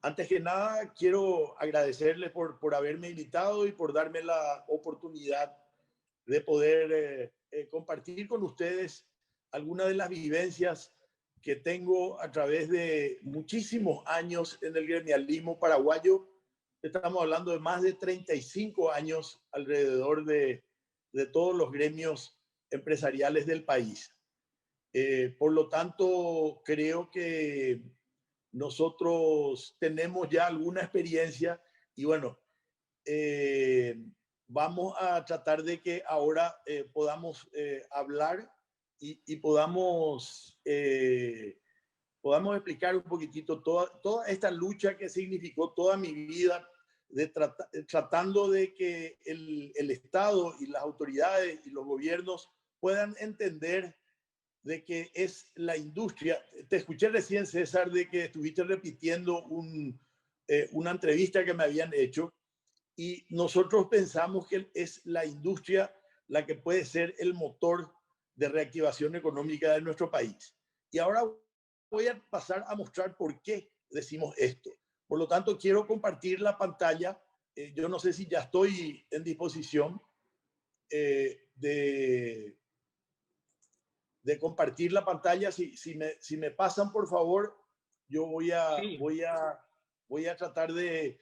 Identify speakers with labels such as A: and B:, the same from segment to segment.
A: Antes que nada, quiero agradecerles por haberme invitado y por darme la oportunidad de poder compartir con ustedes algunas de las vivencias que tengo a través de muchísimos años en el gremialismo paraguayo. Estamos hablando de más de 35 años alrededor de todos los gremios empresariales del país. Por lo tanto, creo que nosotros tenemos ya alguna experiencia y bueno, vamos a tratar de que ahora podamos hablar y podamos explicar un poquitito toda esta lucha que significó toda mi vida tratando de que el Estado y las autoridades y los gobiernos puedan entender de que es la industria. Te escuché recién, César, de que estuviste repitiendo una entrevista que me habían hecho y nosotros pensamos que es la industria la que puede ser el motor de reactivación económica de nuestro país. Y ahora voy a pasar a mostrar por qué decimos esto. Por lo tanto, quiero compartir la pantalla. Yo no sé si ya estoy en disposición de compartir la pantalla. Si me pasan, por favor, yo voy a tratar de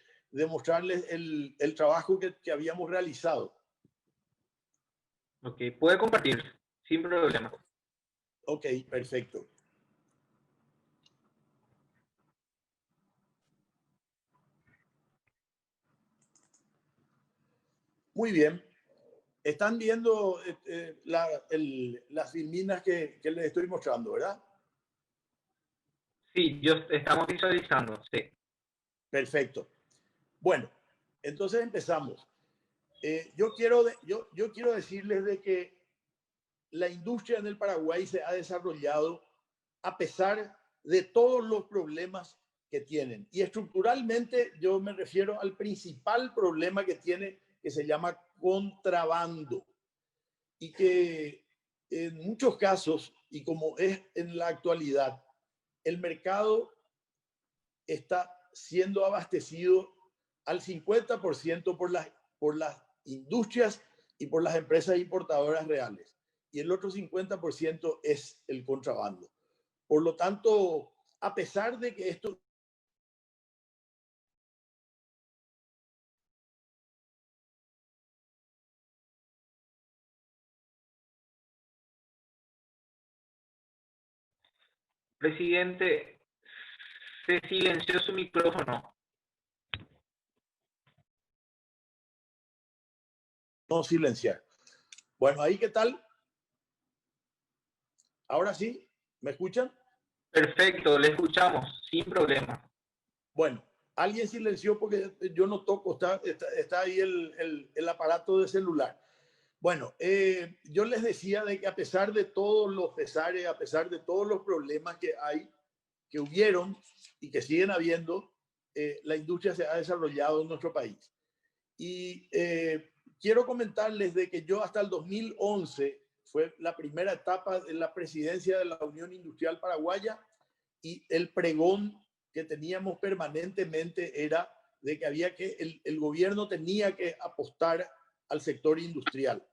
A: mostrarles el trabajo que habíamos realizado.
B: Ok, puede compartir, sin problema.
A: Ok, perfecto. Muy bien. Están viendo las filminas que les estoy mostrando, ¿verdad?
B: Sí, estamos visualizando, sí.
A: Perfecto. Bueno, entonces empezamos. Yo quiero decirles de que la industria en el Paraguay se ha desarrollado a pesar de todos los problemas que tienen. Y estructuralmente yo me refiero al principal problema que tiene, que se llama contrabando. Y que en muchos casos, y como es en la actualidad, el mercado está siendo abastecido al 50% por las industrias y por las empresas importadoras reales. Y el otro 50% es el contrabando. Por lo tanto, a pesar de que esto
B: Presidente, se silenció su micrófono.
A: no silenciar. Bueno, ahí, ¿qué tal? Ahora sí, ¿me escuchan?
B: Perfecto, le escuchamos, sin problema.
A: Bueno, alguien silenció porque yo no toco, está ahí el aparato de celular. Bueno, yo les decía de que a pesar de todos los pesares, a pesar de todos los problemas que hay, que hubieron y que siguen habiendo, la industria se ha desarrollado en nuestro país. Y quiero comentarles de que yo hasta el 2011 fue la primera etapa de la presidencia de la Unión Industrial Paraguaya y el pregón que teníamos permanentemente era de que había que el gobierno tenía que apostar al sector industrial.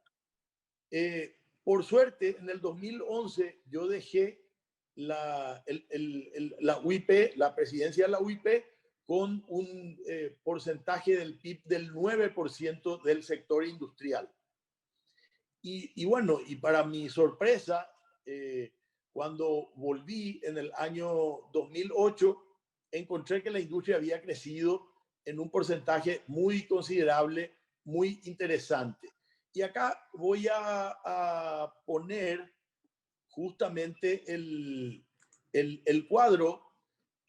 A: Por suerte, en el 2011 yo dejé la UIP, la presidencia de la UIP, con un porcentaje del PIB del 9% del sector industrial. Y bueno, y para mi sorpresa, cuando volví en el año 2008, encontré que la industria había crecido en un porcentaje muy considerable, muy interesante. Y acá voy a poner justamente el cuadro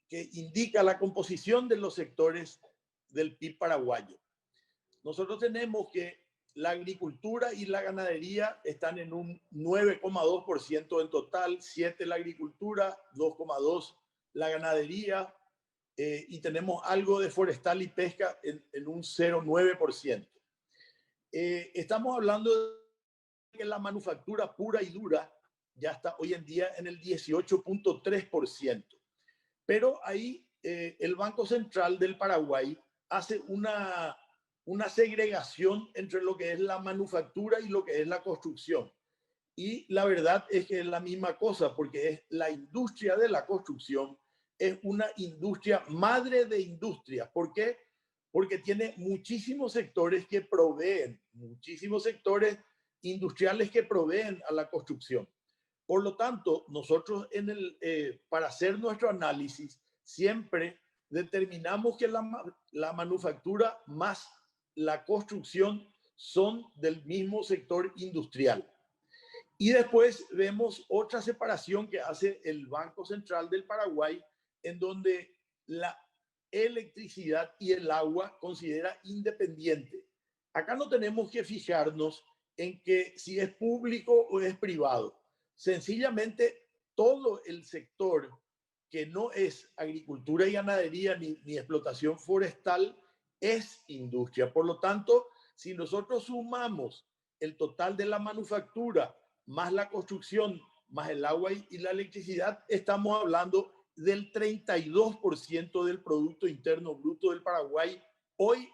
A: que indica la composición de los sectores del PIB paraguayo. Nosotros tenemos que la agricultura y la ganadería están en un 9,2% en total, 7 la agricultura, 2,2 la ganadería, y tenemos algo de forestal y pesca en un 0,9%. Estamos hablando de que la manufactura pura y dura ya está hoy en día en el 18,3%. Pero ahí el Banco Central del Paraguay hace una segregación entre lo que es la manufactura y lo que es la construcción. Y la verdad es que es la misma cosa, porque es la industria de la construcción, es una industria madre de industrias. ¿Por qué? Porque tiene muchísimos sectores que proveen, muchísimos sectores industriales que proveen a la construcción. Por lo tanto, nosotros para hacer nuestro análisis siempre determinamos que la manufactura más la construcción son del mismo sector industrial. Y después vemos otra separación que hace el Banco Central del Paraguay, en donde la electricidad y el agua considera independiente. Acá no tenemos que fijarnos en que si es público o es privado. Sencillamente, todo el sector que no es agricultura y ganadería ni explotación forestal es industria. Por lo tanto, si nosotros sumamos el total de la manufactura más la construcción, más el agua y la electricidad, estamos hablando del 32% del Producto Interno Bruto del Paraguay. Hoy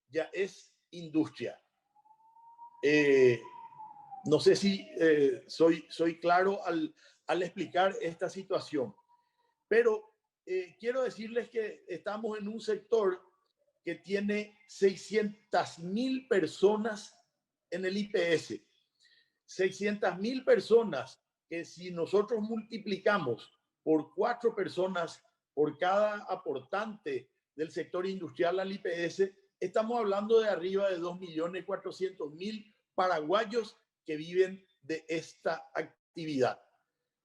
A: ya es industria. No sé si soy claro al explicar esta situación, pero quiero decirles que estamos en un sector que tiene 600.000 personas en el IPS. 600.000 personas que si nosotros multiplicamos por 4 personas por cada aportante del sector industrial al IPS, estamos hablando de arriba de 2.400.000 paraguayos que viven de esta actividad.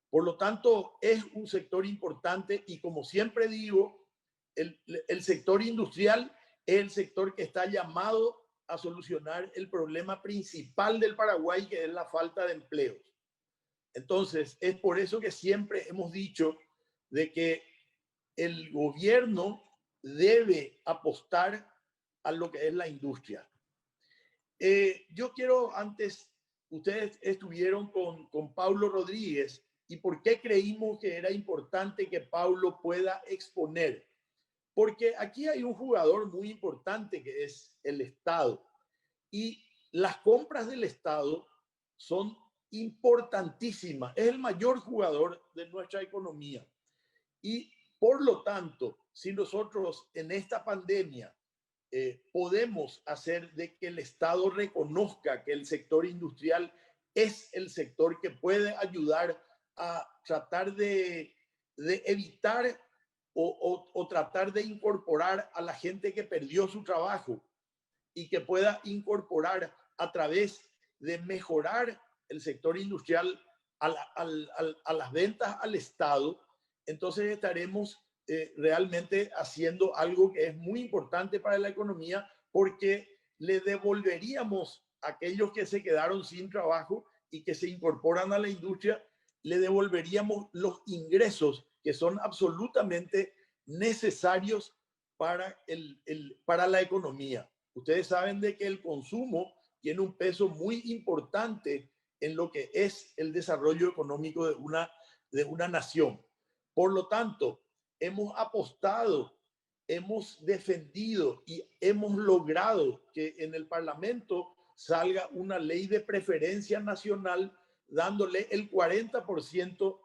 A: Por lo tanto, es un sector importante y como siempre digo, el sector industrial es el sector que está llamado a solucionar el problema principal del Paraguay, que es la falta de empleos. Entonces, es por eso que siempre hemos dicho de que el gobierno debe apostar a lo que es la industria. Yo quiero antes, ustedes estuvieron con Paulo Rodríguez, y por qué creímos que era importante que Paulo pueda exponer. Porque aquí hay un jugador muy importante que es el Estado. Y las compras del Estado son importantísimas. Es el mayor jugador de nuestra economía. Y por lo tanto, si nosotros en esta pandemia podemos hacer de que el Estado reconozca que el sector industrial es el sector que puede ayudar a tratar de evitar o tratar de incorporar a la gente que perdió su trabajo y que pueda incorporar a través de mejorar el sector industrial a las ventas al Estado, entonces estaremos realmente haciendo algo que es muy importante para la economía, porque le devolveríamos a aquellos que se quedaron sin trabajo y que se incorporan a la industria, le devolveríamos los ingresos que son absolutamente necesarios para la economía. Ustedes saben de que el consumo tiene un peso muy importante en lo que es el desarrollo económico de una nación. Por lo tanto, hemos apostado, hemos defendido y hemos logrado que en el Parlamento salga una ley de preferencia nacional dándole el 40%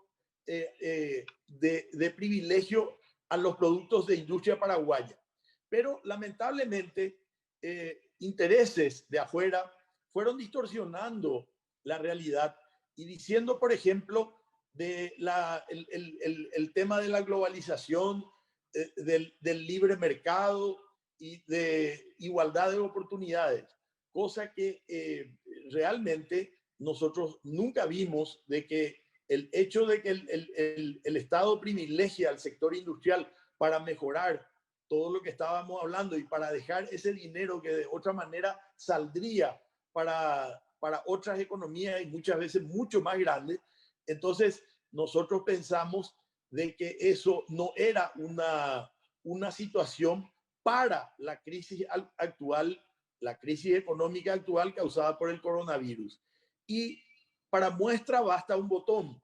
A: de privilegio a los productos de industria paraguaya. Pero lamentablemente intereses de afuera fueron distorsionando la realidad y diciendo, por ejemplo, el tema de la globalización, del libre mercado y de igualdad de oportunidades, cosa que realmente nosotros nunca vimos, de que el hecho de que el Estado privilegia al sector industrial para mejorar todo lo que estábamos hablando y para dejar ese dinero que de otra manera saldría para otras economías y muchas veces mucho más grandes. Entonces nosotros pensamos de que eso no era una situación para la crisis actual, la crisis económica actual causada por el coronavirus. Y para muestra basta un botón.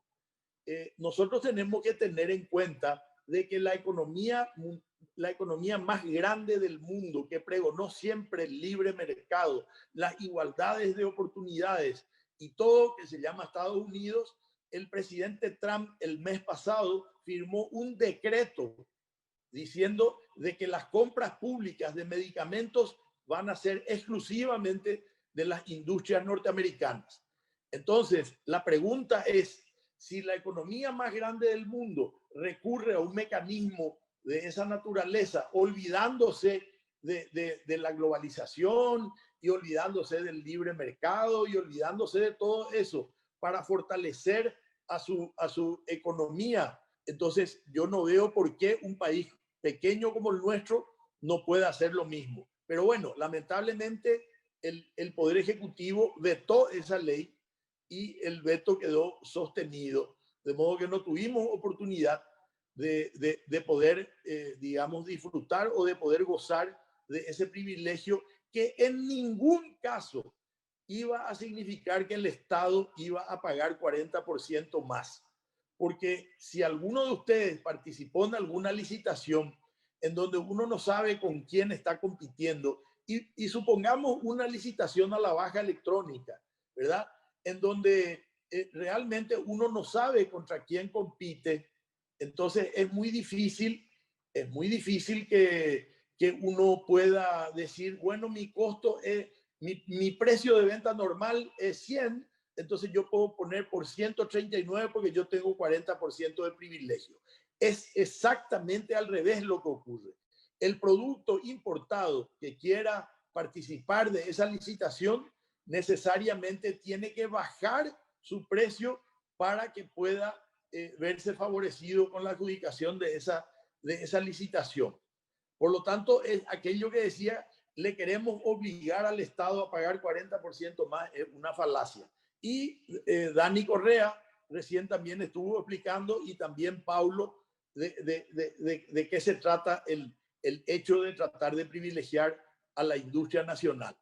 A: Nosotros tenemos que tener en cuenta de que la economía más grande del mundo, que pregonó siempre el libre mercado, las igualdades de oportunidades y todo que se llama Estados Unidos, el presidente Trump el mes pasado firmó un decreto diciendo de que las compras públicas de medicamentos van a ser exclusivamente de las industrias norteamericanas. Entonces, la pregunta es, si la economía más grande del mundo recurre a un mecanismo de esa naturaleza, olvidándose de la globalización y olvidándose del libre mercado y olvidándose de todo eso para fortalecer a su economía, entonces yo no veo por qué un país pequeño como el nuestro no puede hacer lo mismo. Pero bueno, lamentablemente el Poder Ejecutivo vetó esa ley y el veto quedó sostenido, de modo que no tuvimos oportunidad de poder, digamos, disfrutar o de poder gozar de ese privilegio que en ningún caso iba a significar que el Estado iba a pagar 40% más. Porque si alguno de ustedes participó en alguna licitación en donde uno no sabe con quién está compitiendo, y supongamos una licitación a la baja electrónica, ¿verdad? En donde realmente uno no sabe contra quién compite, entonces es muy difícil que uno pueda decir, bueno, mi costo es, mi precio de venta normal es 100, entonces yo puedo poner por 139 porque yo tengo 40% de privilegio. Es exactamente al revés lo que ocurre. El producto importado que quiera participar de esa licitación necesariamente tiene que bajar su precio para que pueda verse favorecido con la adjudicación de esa licitación. Por lo tanto, es aquello que decía, le queremos obligar al Estado a pagar 40% más, es una falacia. Y Dani Correa recién también estuvo explicando, y también Paulo, de qué se trata el hecho de tratar de privilegiar a la industria nacional.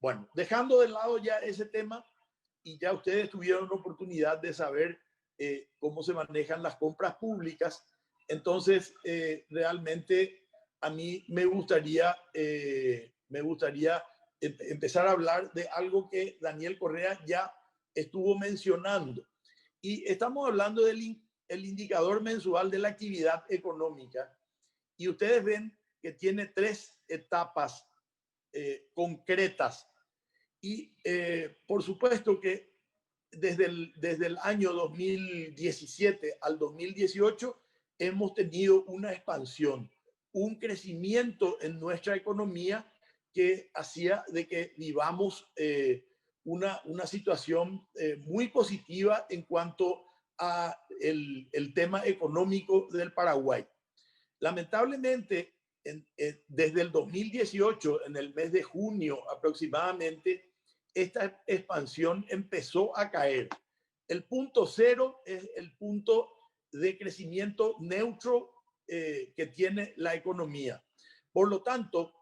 A: Bueno, dejando de lado ya ese tema, y ya ustedes tuvieron la oportunidad de saber cómo se manejan las compras públicas, entonces realmente a mí me gustaría empezar a hablar de algo que Daniel Correa ya estuvo mencionando. Y estamos hablando del el indicador mensual de la actividad económica. Y ustedes ven que tiene 3 etapas concretas. Y por supuesto que desde el año 2017 al 2018 hemos tenido una expansión, un crecimiento en nuestra economía que hacía de que vivamos una situación muy positiva en cuanto a el tema económico del Paraguay. Lamentablemente, desde el 2018, en el mes de junio aproximadamente, esta expansión empezó a caer. El punto cero es el punto de crecimiento neutro que tiene la economía. Por lo tanto,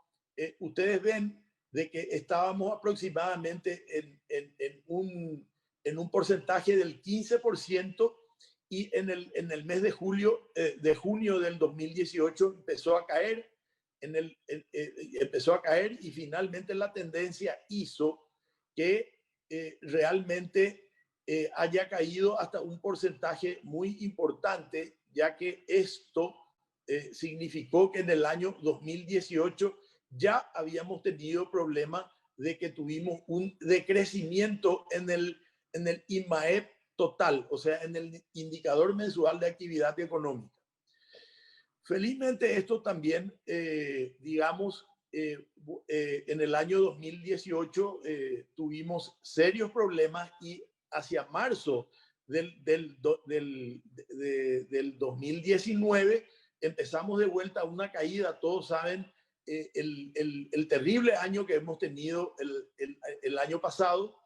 A: ustedes ven de que estábamos aproximadamente en un porcentaje del 15%, y en el mes de junio del 2018 empezó a caer, empezó a caer, y finalmente la tendencia hizo que realmente haya caído hasta un porcentaje muy importante, ya que esto significó que en el año 2018 ya habíamos tenido problemas de que tuvimos un decrecimiento en el IMAEP total, o sea, en el indicador mensual de actividad económica. Felizmente esto también, digamos, en el año 2018 tuvimos serios problemas, y hacia marzo del 2019 empezamos de vuelta a una caída. Todos saben el terrible año que hemos tenido el año pasado,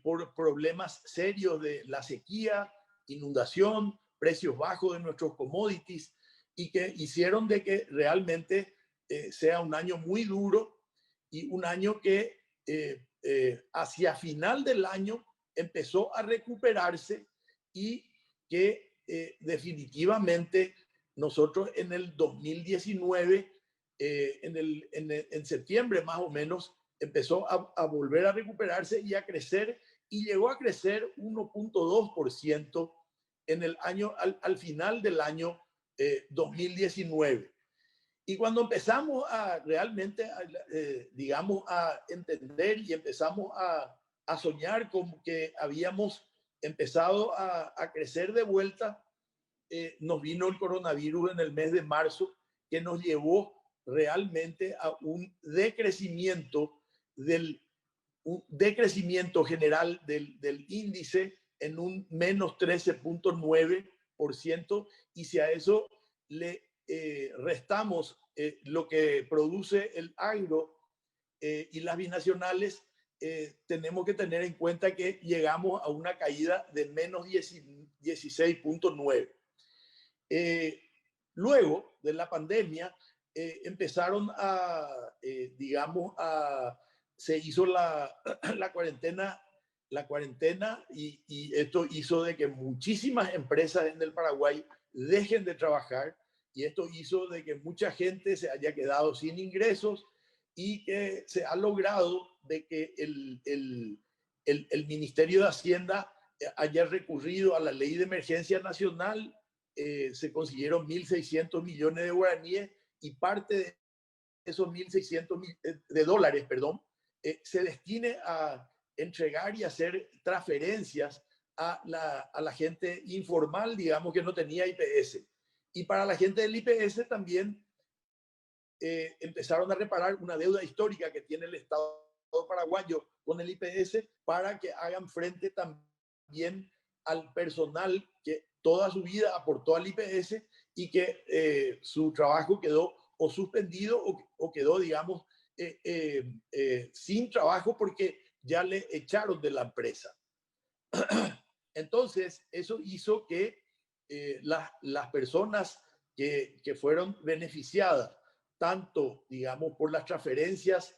A: por problemas serios de la sequía, inundación, precios bajos de nuestros commodities, y que hicieron de que realmente sea un año muy duro, y un año que hacia final del año empezó a recuperarse, y que definitivamente nosotros en el 2019, en septiembre más o menos, empezó a volver a recuperarse y a crecer, y llegó a crecer 1.2% en el año, al final del año 2019. Y cuando empezamos a realmente, digamos, a entender y empezamos a soñar con que habíamos empezado a crecer de vuelta, nos vino el coronavirus en el mes de marzo, que nos llevó realmente a un decrecimiento general del índice en un menos 13.9%, y si a eso le restamos lo que produce el agro y las binacionales, tenemos que tener en cuenta que llegamos a una caída de menos 16.9. Luego de la pandemia, empezaron digamos, se hizo la cuarentena, y esto hizo de que muchísimas empresas en el Paraguay dejen de trabajar, y esto hizo de que mucha gente se haya quedado sin ingresos, y que se ha logrado de que el Ministerio de Hacienda haya recurrido a la Ley de Emergencia Nacional. Se consiguieron 1.600 millones de guaraníes, y parte de esos 1.600 de dólares, perdón, se destine a entregar y hacer transferencias a la gente informal, digamos, que no tenía IPS. Y para la gente del IPS también empezaron a reparar una deuda histórica que tiene el Estado paraguayo con el IPS, para que hagan frente también al personal que toda su vida aportó al IPS, y que su trabajo quedó o suspendido o quedó, digamos, sin trabajo porque ya le echaron de la empresa. Entonces, eso hizo que las personas que fueron beneficiadas, tanto, digamos, por las transferencias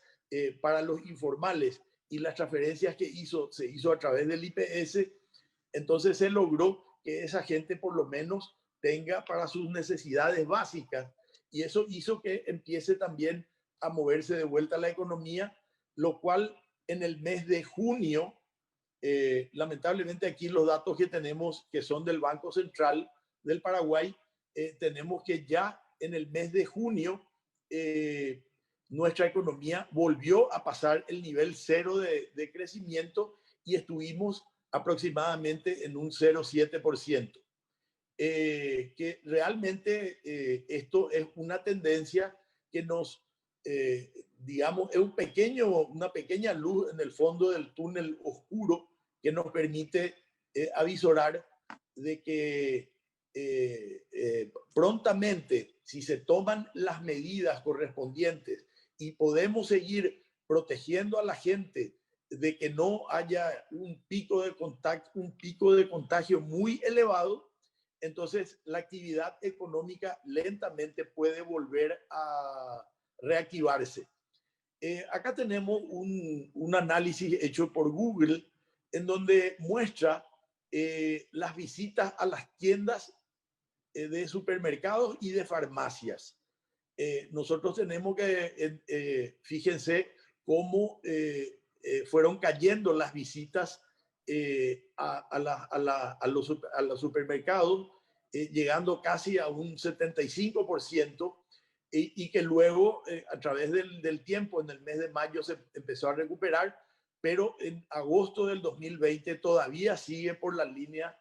A: para los informales y las transferencias que se hizo a través del IPS, entonces se logró que esa gente por lo menos tenga para sus necesidades básicas, y eso hizo que empiece también a moverse de vuelta la economía, lo cual en el mes de junio, lamentablemente aquí los datos que tenemos, que son del Banco Central del Paraguay, tenemos que ya en el mes de junio nuestra economía volvió a pasar el nivel cero de crecimiento, y estuvimos aproximadamente en un 0,7%. Que realmente esto es una tendencia que nos, digamos, es una pequeña luz en el fondo del túnel oscuro, que nos permite avisorar de que prontamente, si se toman las medidas correspondientes y podemos seguir protegiendo a la gente de que no haya un pico de contagio muy elevado, entonces la actividad económica lentamente puede volver a reactivarse. Acá tenemos un análisis hecho por Google, en donde muestra las visitas a las tiendas de supermercados y de farmacias. Nosotros tenemos que, fíjense cómo fueron cayendo las visitas a los supermercados, llegando casi a un 75%, y que luego a través del tiempo, en el mes de mayo, se empezó a recuperar, pero en agosto del 2020 todavía sigue por la línea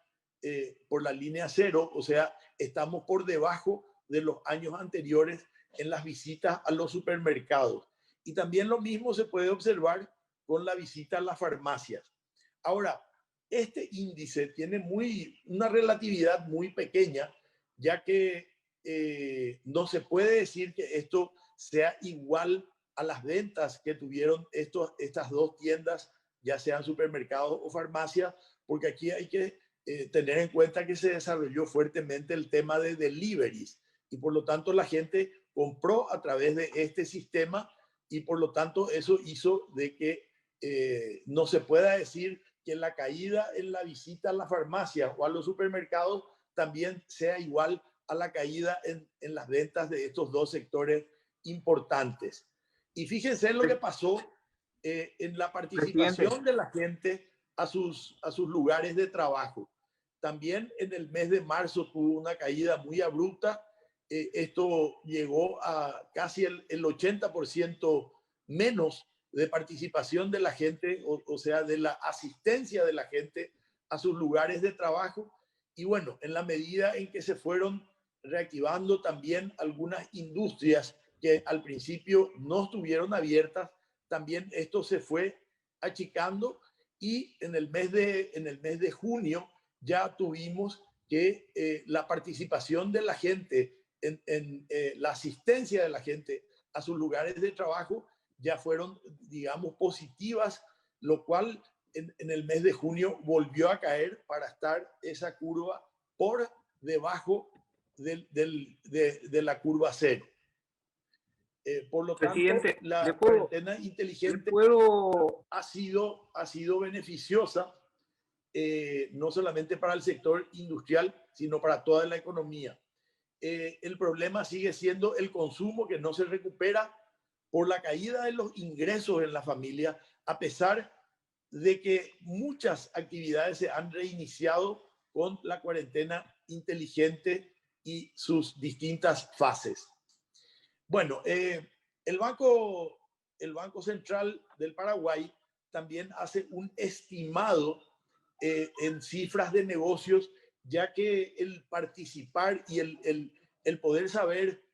A: cero, o sea, estamos por debajo de los años anteriores en las visitas a los supermercados. Y también lo mismo se puede observar con la visita a las farmacias. Ahora, este índice tiene una relatividad muy pequeña, ya que no se puede decir que esto sea igual a las ventas que tuvieron estas dos tiendas, ya sean supermercados o farmacias, porque aquí hay que tener en cuenta que se desarrolló fuertemente el tema de deliveries, y por lo tanto la gente compró a través de este sistema, y por lo tanto eso hizo de que no se pueda decir que la caída en la visita a las farmacias o a los supermercados también sea igual a la caída en las ventas de estos dos sectores importantes. Y fíjense lo que pasó en la
B: Presidente,
A: participación de la gente a sus lugares de trabajo. También en el mes de marzo tuvo una caída muy abrupta. Esto llegó a casi el 80% menos de participación de la gente, o sea, de la asistencia de la gente a sus lugares de trabajo. Y bueno, en la medida en que se fueron reactivando también algunas industrias que al principio no estuvieron abiertas, también esto se fue achicando y en el mes de junio ya tuvimos que la participación de la gente en la asistencia de la gente a sus lugares de trabajo ya fueron, digamos, positivas, lo cual en el mes de junio volvió a caer para estar esa curva por debajo de la curva cero. Por lo tanto,
B: presidente,
A: la cuarentena inteligente ha sido beneficiosa, no solamente para el sector industrial, sino para toda la economía. El problema sigue siendo el consumo que no se recupera por la caída de los ingresos en la familia, a pesar de que muchas actividades se han reiniciado con la cuarentena inteligente y sus distintas fases. Bueno, el Banco Central del Paraguay también hace un estimado en cifras de negocios, ya que el participar y el poder saber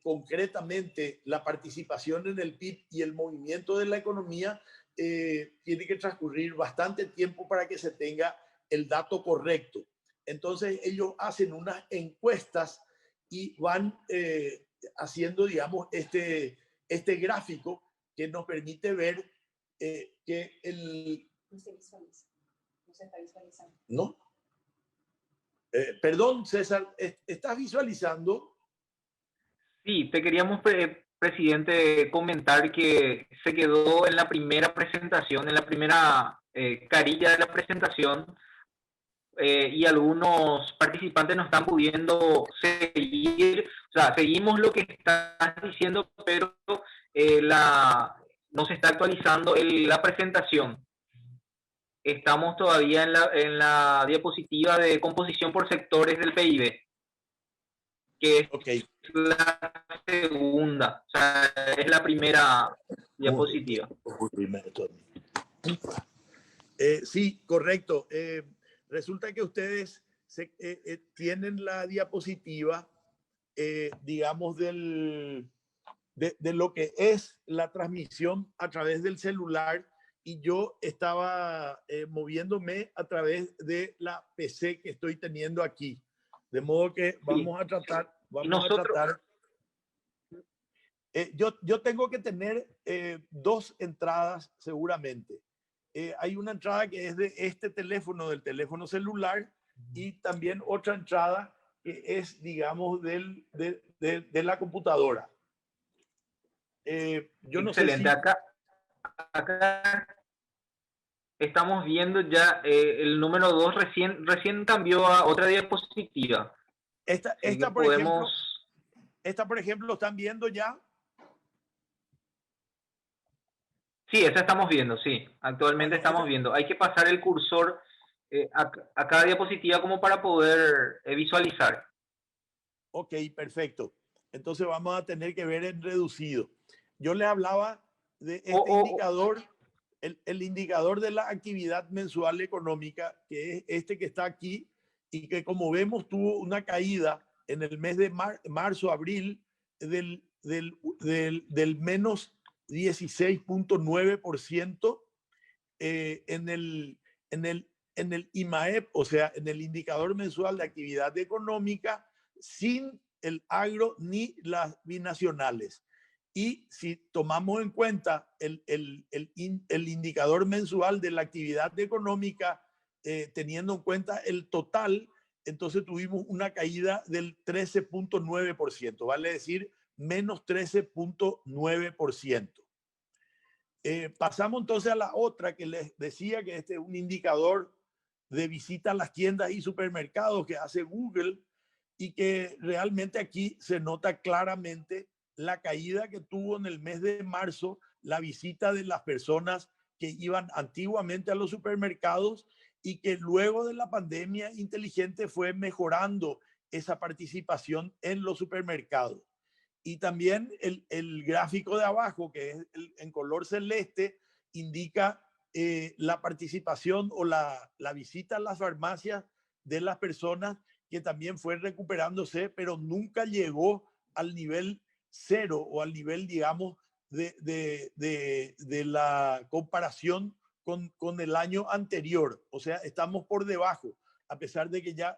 A: concretamente la participación en el PIB y el movimiento de la economía, tiene que transcurrir bastante tiempo para que se tenga el dato correcto. Entonces ellos hacen unas encuestas y van haciendo, digamos, este gráfico que nos permite ver que el...
C: No se visualiza, no se está visualizando.
A: ¿No? Perdón, César, ¿estás visualizando?
B: sí, te queríamos, presidente, comentar que se quedó en la primera presentación, en la primera carilla de la presentación, y algunos participantes no están pudiendo seguir, o sea, seguimos lo que estás diciendo, pero no se está actualizando la presentación. Estamos todavía en la diapositiva de composición por sectores del PIB, que es la segunda, o sea, es la primera diapositiva.
A: Sí, correcto. Resulta que ustedes tienen la diapositiva, digamos, de lo que es la transmisión a través del celular, y yo estaba moviéndome a través de la PC que estoy teniendo aquí. De modo que vamos a tratar... yo tengo que tener dos entradas seguramente. Hay una entrada que es de este teléfono, del teléfono celular, y también otra entrada que es, digamos, de la computadora. Yo no sé si...
B: Acá estamos viendo ya el número 2 recién cambió a otra diapositiva.
A: Esta, por ejemplo, ¿lo están viendo ya?
B: Sí, esa estamos viendo, sí. Actualmente estamos viendo. Hay que pasar el cursor a cada diapositiva como para poder visualizar.
A: Ok, perfecto. Entonces vamos a tener que ver en reducido. Yo le hablaba de este indicador, el indicador de la actividad mensual económica, que es este que está aquí, y que, como vemos, tuvo una caída en el mes de marzo, abril, del menos 16.9% en el IMAEP, o sea, en el indicador mensual de actividad económica, sin el agro ni las binacionales. Y si tomamos en cuenta el indicador mensual de la actividad económica, teniendo en cuenta el total, entonces tuvimos una caída del 13.9%, vale decir, menos 13.9%. Pasamos entonces a la otra que les decía, que este es un indicador de visita a las tiendas y supermercados que hace Google, y que realmente aquí se nota claramente la caída que tuvo en el mes de marzo la visita de las personas que iban antiguamente a los supermercados y que luego de la pandemia inteligente fue mejorando esa participación en los supermercados. Y también el gráfico de abajo, que es en color celeste, indica la participación o la visita a las farmacias de las personas, que también fue recuperándose, pero nunca llegó al nivel cero o al nivel, digamos, de la comparación con el año anterior. O sea, estamos por debajo, a pesar de que ya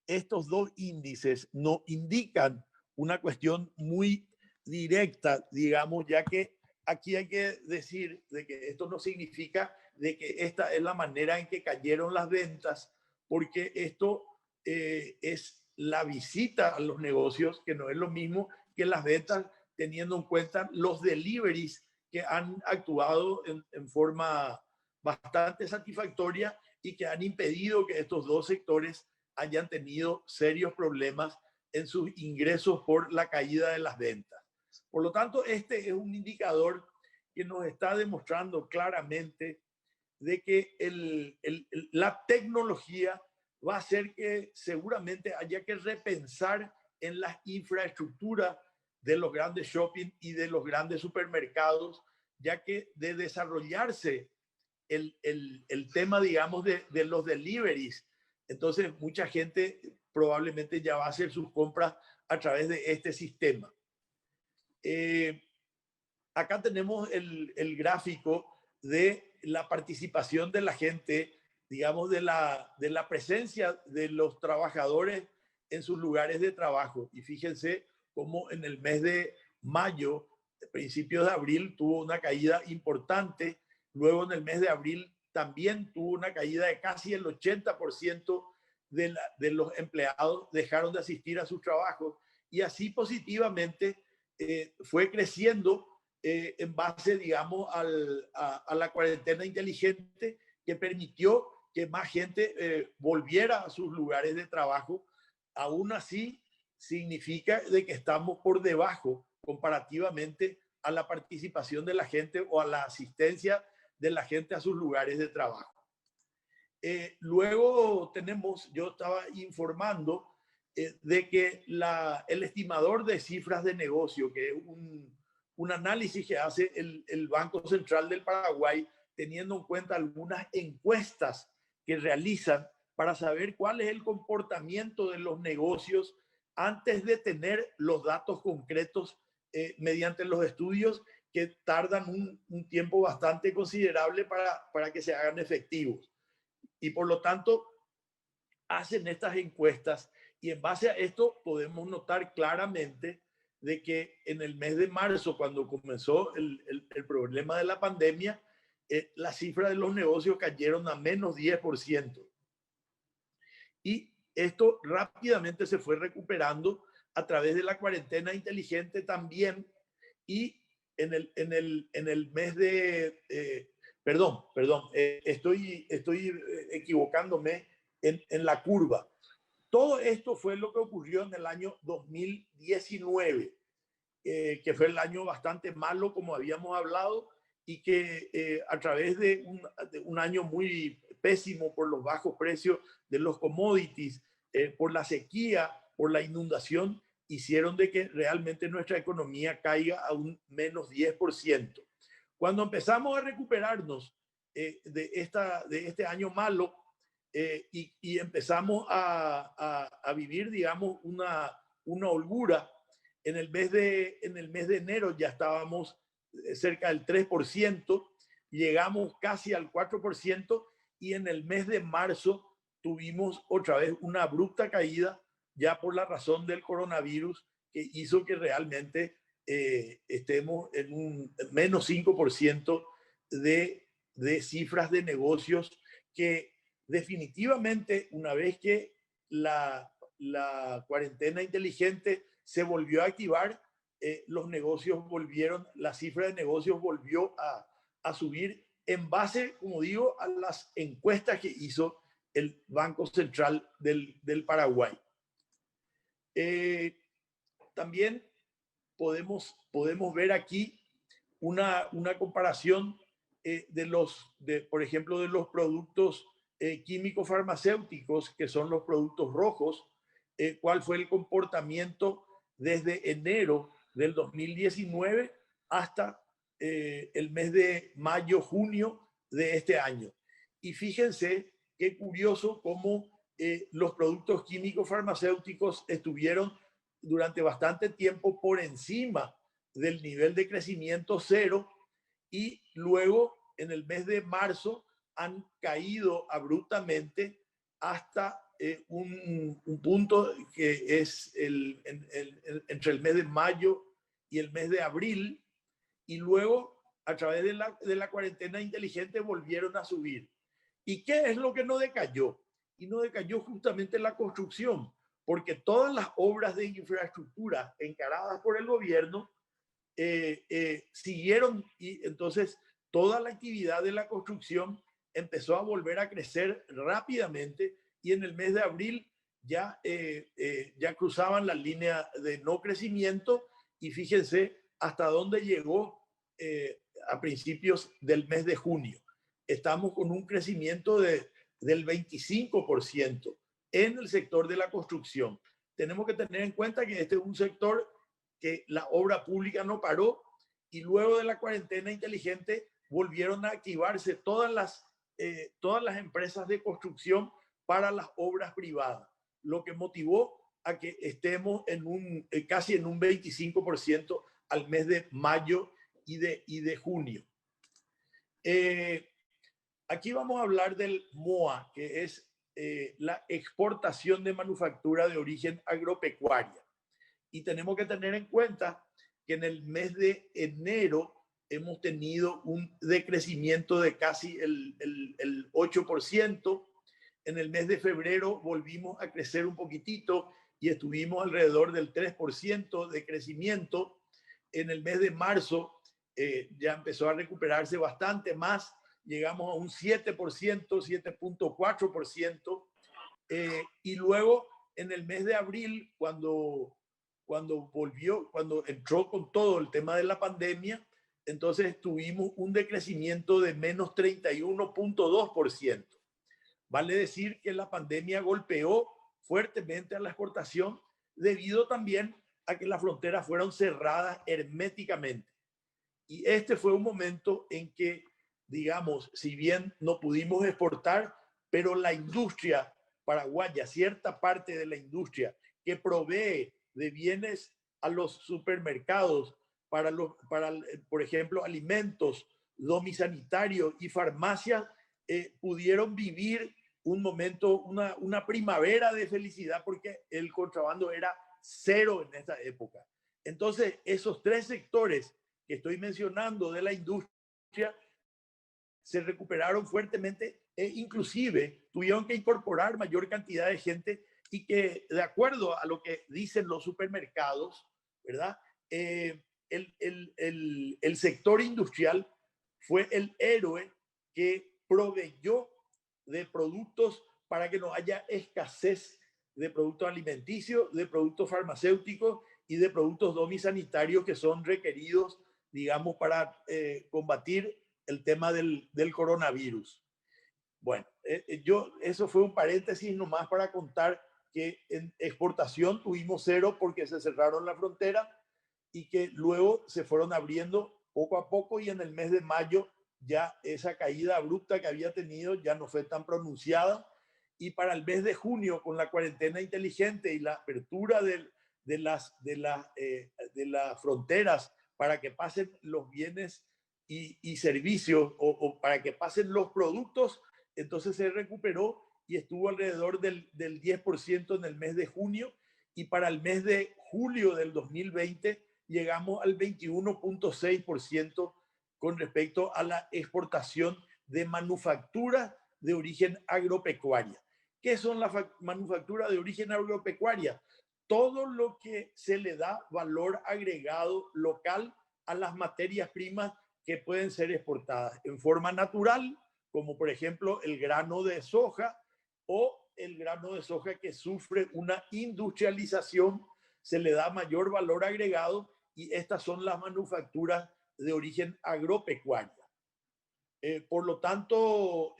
A: estos dos índices no indican una cuestión muy directa, digamos, ya que aquí hay que decir de que esto no significa de que esta es la manera en que cayeron las ventas, porque esto es la visita a los negocios, que no es lo mismo que las ventas, teniendo en cuenta los deliveries que han actuado en forma bastante satisfactoria y que han impedido que estos dos sectores hayan tenido serios problemas en sus ingresos por la caída de las ventas. Por lo tanto, este es un indicador que nos está demostrando claramente de que la tecnología va a hacer que seguramente haya que repensar en las infraestructuras de los grandes shopping y de los grandes supermercados, ya que de desarrollarse el tema, digamos, de los deliveries, entonces mucha gente probablemente ya va a hacer sus compras a través de este sistema. Acá tenemos el gráfico de la participación de la gente, digamos, de la presencia de los trabajadores en sus lugares de trabajo. Y fíjense cómo en el mes de mayo, principios de abril, tuvo una caída importante. Luego en el mes de abril también tuvo una caída de casi el 80% de los empleados dejaron de asistir a sus trabajos, y así positivamente fue creciendo en base, digamos, a la cuarentena inteligente, que permitió que más gente volviera a sus lugares de trabajo. Aún así, significa de que estamos por debajo comparativamente a la participación de la gente o a la asistencia de la gente a sus lugares de trabajo. Luego tenemos, yo estaba informando de que el estimador de cifras de negocio, que es un análisis que hace el Banco Central del Paraguay, teniendo en cuenta algunas encuestas que realizan para saber cuál es el comportamiento de los negocios antes de tener los datos concretos mediante los estudios que tardan un tiempo bastante considerable para que se hagan efectivos. Y por lo tanto, hacen estas encuestas, y en base a esto podemos notar claramente de que en el mes de marzo, cuando comenzó el problema de la pandemia, las cifras de los negocios cayeron a menos 10%. Y esto rápidamente se fue recuperando a través de la cuarentena inteligente también. Y en el mes de... Perdón, estoy equivocándome en la curva. Todo esto fue lo que ocurrió en el año 2019, que fue el año bastante malo, como habíamos hablado, y que a través de un año muy pésimo por los bajos precios de los commodities, por la sequía, por la inundación, hicieron de que realmente nuestra economía caiga a un menos 10%. Cuando empezamos a recuperarnos de este año malo, y empezamos a vivir, digamos, una holgura, en el mes de enero ya estábamos cerca del 3%, llegamos casi al 4%, y en el mes de marzo tuvimos otra vez una abrupta caída, ya por la razón del coronavirus, que hizo que realmente estemos en un menos 5% de cifras de negocios, que definitivamente, una vez que la cuarentena inteligente se volvió a activar, los negocios volvieron, la cifra de negocios volvió a subir en base, como digo, a las encuestas que hizo el Banco Central del Paraguay. También podemos ver aquí una comparación por ejemplo, de los productos químicos farmacéuticos, que son los productos rojos, cuál fue el comportamiento desde enero del 2019 hasta el mes de mayo, junio de este año. Y fíjense qué curioso cómo los productos químicos farmacéuticos estuvieron durante bastante tiempo por encima del nivel de crecimiento cero, y luego en el mes de marzo han caído abruptamente hasta un punto que es entre el mes de mayo y el mes de abril, y luego a través de la cuarentena inteligente volvieron a subir. ¿Y qué es lo que no decayó? Y no decayó justamente la construcción, porque todas las obras de infraestructura encaradas por el gobierno siguieron, y entonces toda la actividad de la construcción empezó a volver a crecer rápidamente, y en el mes de abril ya cruzaban la línea de no crecimiento, y fíjense hasta dónde llegó a principios del mes de junio. Estamos con un crecimiento del 25% en el sector de la construcción. Tenemos que tener en cuenta que este es un sector que la obra pública no paró, y luego de la cuarentena inteligente volvieron a activarse todas las empresas de construcción para las obras privadas, lo que motivó a que estemos casi en un 25% al mes de mayo y de junio. Aquí vamos a hablar del MOA, que es la exportación de manufactura de origen agropecuaria. Y tenemos que tener en cuenta que en el mes de enero hemos tenido un decrecimiento de casi el 8%. En el mes de febrero volvimos a crecer un poquitito y estuvimos alrededor del 3% de crecimiento. En el mes de marzo ya empezó a recuperarse bastante más. Llegamos a un 7%, 7.4%. Y luego en el mes de abril, cuando entró con todo el tema de la pandemia, entonces tuvimos un decrecimiento de menos 31.2%. Vale decir que la pandemia golpeó fuertemente a la exportación, debido también a que las fronteras fueron cerradas herméticamente. Y este fue un momento en que, digamos, si bien no pudimos exportar, pero la industria paraguaya, cierta parte de la industria que provee de bienes a los supermercados para por ejemplo, alimentos, domisanitarios y farmacias, pudieron vivir un momento, una primavera de felicidad, porque el contrabando era cero en esta época. Entonces, esos tres sectores que estoy mencionando de la industria se recuperaron fuertemente, e inclusive tuvieron que incorporar mayor cantidad de gente, y que, de acuerdo a lo que dicen los supermercados, ¿verdad? El sector industrial fue el héroe que proveyó de productos para que no haya escasez de productos alimenticios, de productos farmacéuticos y de productos domisanitarios que son requeridos, digamos, para combatir el tema del coronavirus. Bueno, eso fue un paréntesis nomás para contar que en exportación tuvimos cero porque se cerraron la frontera, y que luego se fueron abriendo poco a poco, y en el mes de mayo ya esa caída abrupta que había tenido ya no fue tan pronunciada. Y para el mes de junio, con la cuarentena inteligente y la apertura de las fronteras para que pasen los bienes y servicios, o para que pasen los productos, entonces se recuperó y estuvo alrededor del 10% en el mes de junio, y para el mes de julio del 2020 llegamos al 21.6% con respecto a la exportación de manufactura de origen agropecuaria. ¿Qué son las manufacturas de origen agropecuaria? Todo lo que se le da valor agregado local a las materias primas que pueden ser exportadas en forma natural, como por ejemplo el grano de soja, o el grano de soja que sufre una industrialización, se le da mayor valor agregado y estas son las manufacturas de origen agropecuaria. Por lo tanto,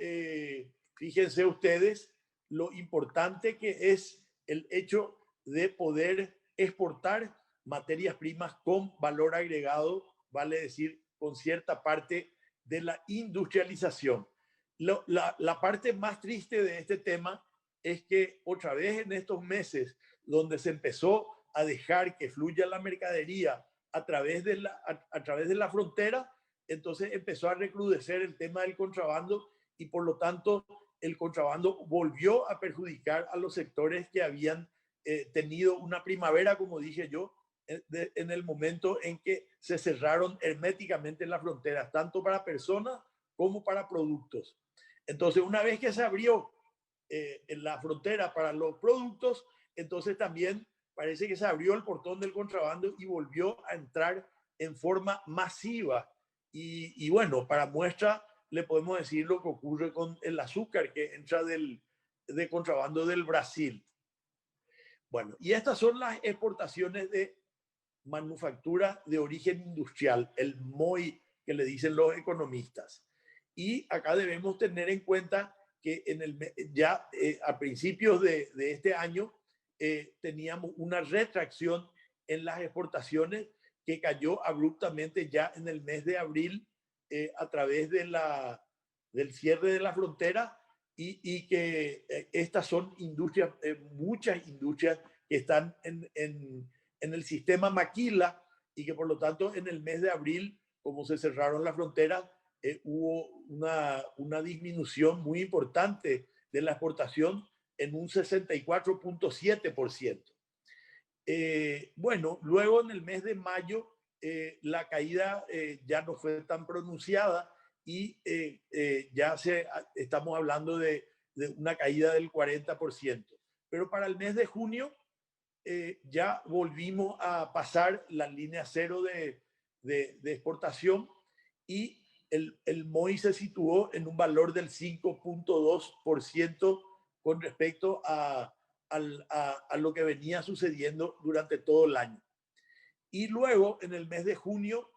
A: fíjense ustedes lo importante que es el hecho de poder exportar materias primas con valor agregado, vale decir, con cierta parte de la industrialización. La parte más triste de este tema es que otra vez en estos meses donde se empezó a dejar que fluya la mercadería a través de la frontera, entonces empezó a recrudecer el tema del contrabando y por lo tanto el contrabando volvió a perjudicar a los sectores que habían tenido una primavera, como dije yo, en el momento en que se cerraron herméticamente las fronteras, tanto para personas como para productos. Entonces, una vez que se abrió en la frontera para los productos, entonces también parece que se abrió el portón del contrabando y volvió a entrar en forma masiva. Y bueno, para muestra le podemos decir lo que ocurre con el azúcar que entra de contrabando del Brasil. Bueno, y estas son las exportaciones de manufactura de origen industrial, el MOI que le dicen los economistas. Y acá debemos tener en cuenta que ya a principios de este año teníamos una retracción en las exportaciones que cayó abruptamente ya en el mes de abril a través del cierre de la frontera y que estas son industrias, muchas industrias que están en el sistema maquila y que por lo tanto en el mes de abril, como se cerraron las fronteras, hubo una disminución muy importante de la exportación en un 64.7%. Bueno, luego en el mes de mayo la caída ya no fue tan pronunciada y ya estamos hablando de una caída del 40%. Pero para el mes de junio ya volvimos a pasar la línea cero de exportación y el MOI se situó en un valor del 5.2% con respecto a lo que venía sucediendo durante todo el año. Y luego en el mes de junio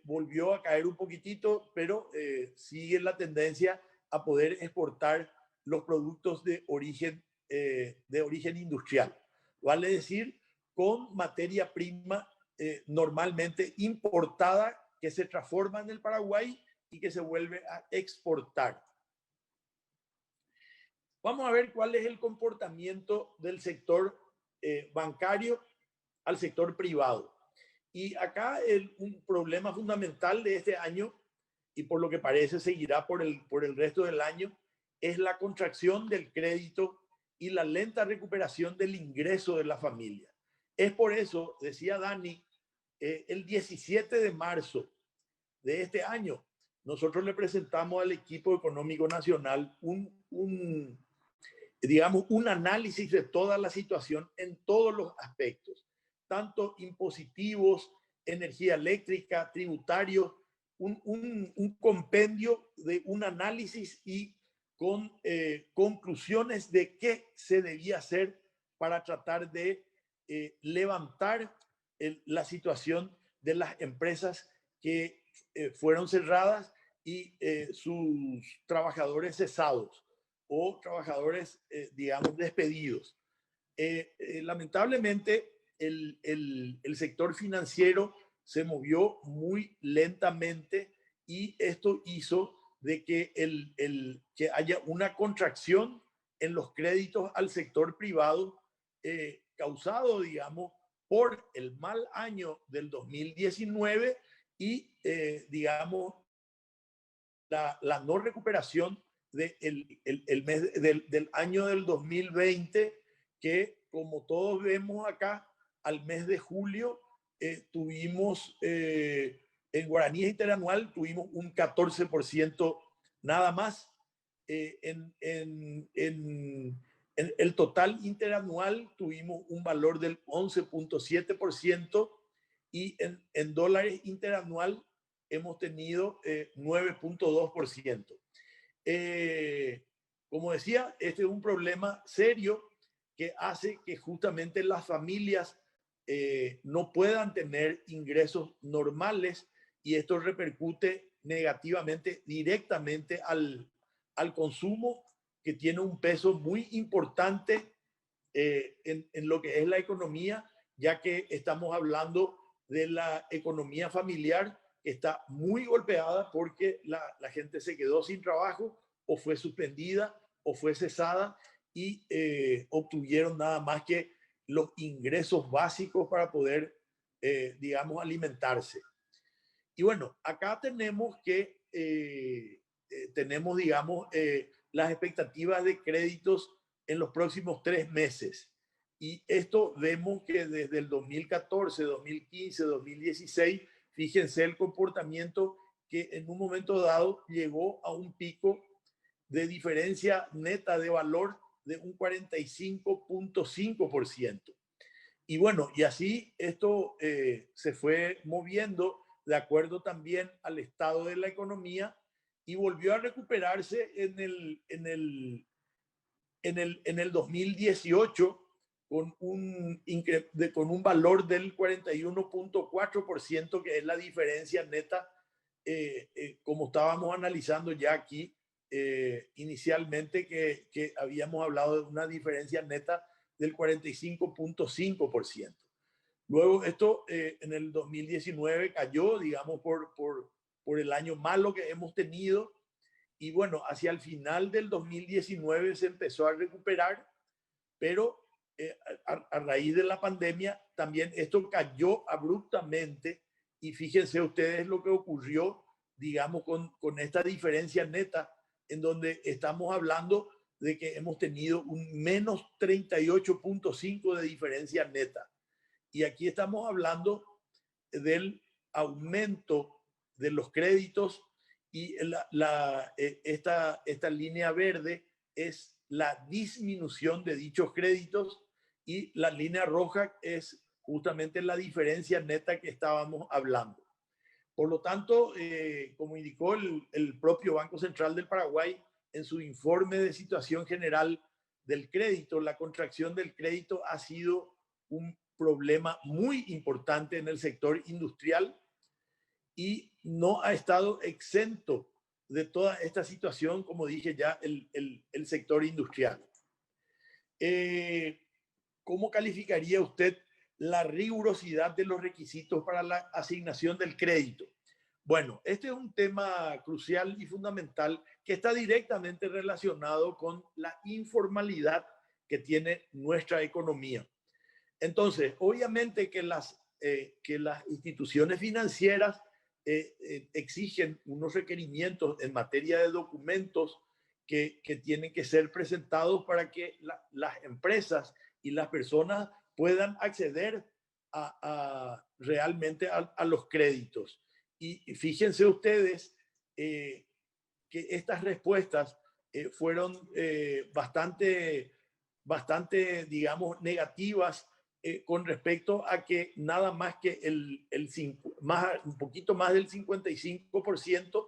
A: volvió a caer un poquitito, pero sigue la tendencia a poder exportar los productos de origen industrial. Vale decir, con materia prima normalmente importada que se transforma en el Paraguay y que se vuelve a exportar. Vamos a ver cuál es el comportamiento del sector bancario al sector privado. Y acá un problema fundamental de este año, y por lo que parece seguirá por el resto del año, es la contracción del crédito y la lenta recuperación del ingreso de la familia. Es por eso, decía Dani, el 17 de marzo de este año, nosotros le presentamos al equipo económico nacional digamos, un análisis de toda la situación en todos los aspectos, tanto impositivos, energía eléctrica, tributarios, un compendio de un análisis y con conclusiones de qué se debía hacer para tratar de levantar la situación de las empresas que fueron cerradas y sus trabajadores cesados o trabajadores, digamos, despedidos. Lamentablemente, el sector financiero se movió muy lentamente y esto hizo de que, que haya una contracción en los créditos al sector privado causado, digamos, por el mal año del 2019 y, digamos, la no recuperación del año del 2020, que como todos vemos acá, al mes de julio tuvimos, en guaraní interanual, tuvimos un 14% nada más. En el total interanual tuvimos un valor del 11.7% y en dólares interanual hemos tenido 9.2%. como decía, este es un problema serio que hace que justamente las familias no puedan tener ingresos normales y esto repercute negativamente directamente al consumo, que tiene un peso muy importante en lo que es la economía, ya que estamos hablando de la economía familiar que está muy golpeada porque la gente se quedó sin trabajo o fue suspendida o fue cesada y obtuvieron nada más que los ingresos básicos para poder, digamos, alimentarse. Y bueno, acá tenemos tenemos, digamos, las expectativas de créditos en los próximos 3 meses. Y esto vemos que desde el 2014, 2015, 2016, fíjense el comportamiento que en un momento dado llegó a un pico de diferencia neta de valor de un 45.5%. Y bueno, y así esto se fue moviendo de acuerdo también al estado de la economía y volvió a recuperarse en el 2018 con un valor del 41.4%, que es la diferencia neta, como estábamos analizando ya aquí inicialmente, que habíamos hablado de una diferencia neta del 45.5%. Luego esto en el 2019 cayó, digamos, por el año malo que hemos tenido. Y bueno, hacia el final del 2019 se empezó a recuperar, pero a raíz de la pandemia también esto cayó abruptamente. Y fíjense ustedes lo que ocurrió, digamos, con esta diferencia neta, en donde estamos hablando de que hemos tenido un menos 38.5 de diferencia neta. Y aquí estamos hablando del aumento de los créditos y esta línea verde es la disminución de dichos créditos y la línea roja es justamente la diferencia neta que estábamos hablando. Por lo tanto, como indicó el propio Banco Central del Paraguay en su informe de situación general del crédito, la contracción del crédito ha sido un problema muy importante en el sector industrial y no ha estado exento de toda esta situación, como dije ya, el sector industrial. ¿Cómo calificaría usted la rigurosidad de los requisitos para la asignación del crédito? Bueno, este es un tema crucial y fundamental que está directamente relacionado con la informalidad que tiene nuestra economía. Entonces, obviamente que las instituciones financieras exigen unos requerimientos en materia de documentos que tienen que ser presentados para que las empresas y las personas puedan acceder realmente a los créditos. Y fíjense ustedes que estas respuestas fueron bastante, digamos, negativas con respecto a que nada más que un poquito más del 55%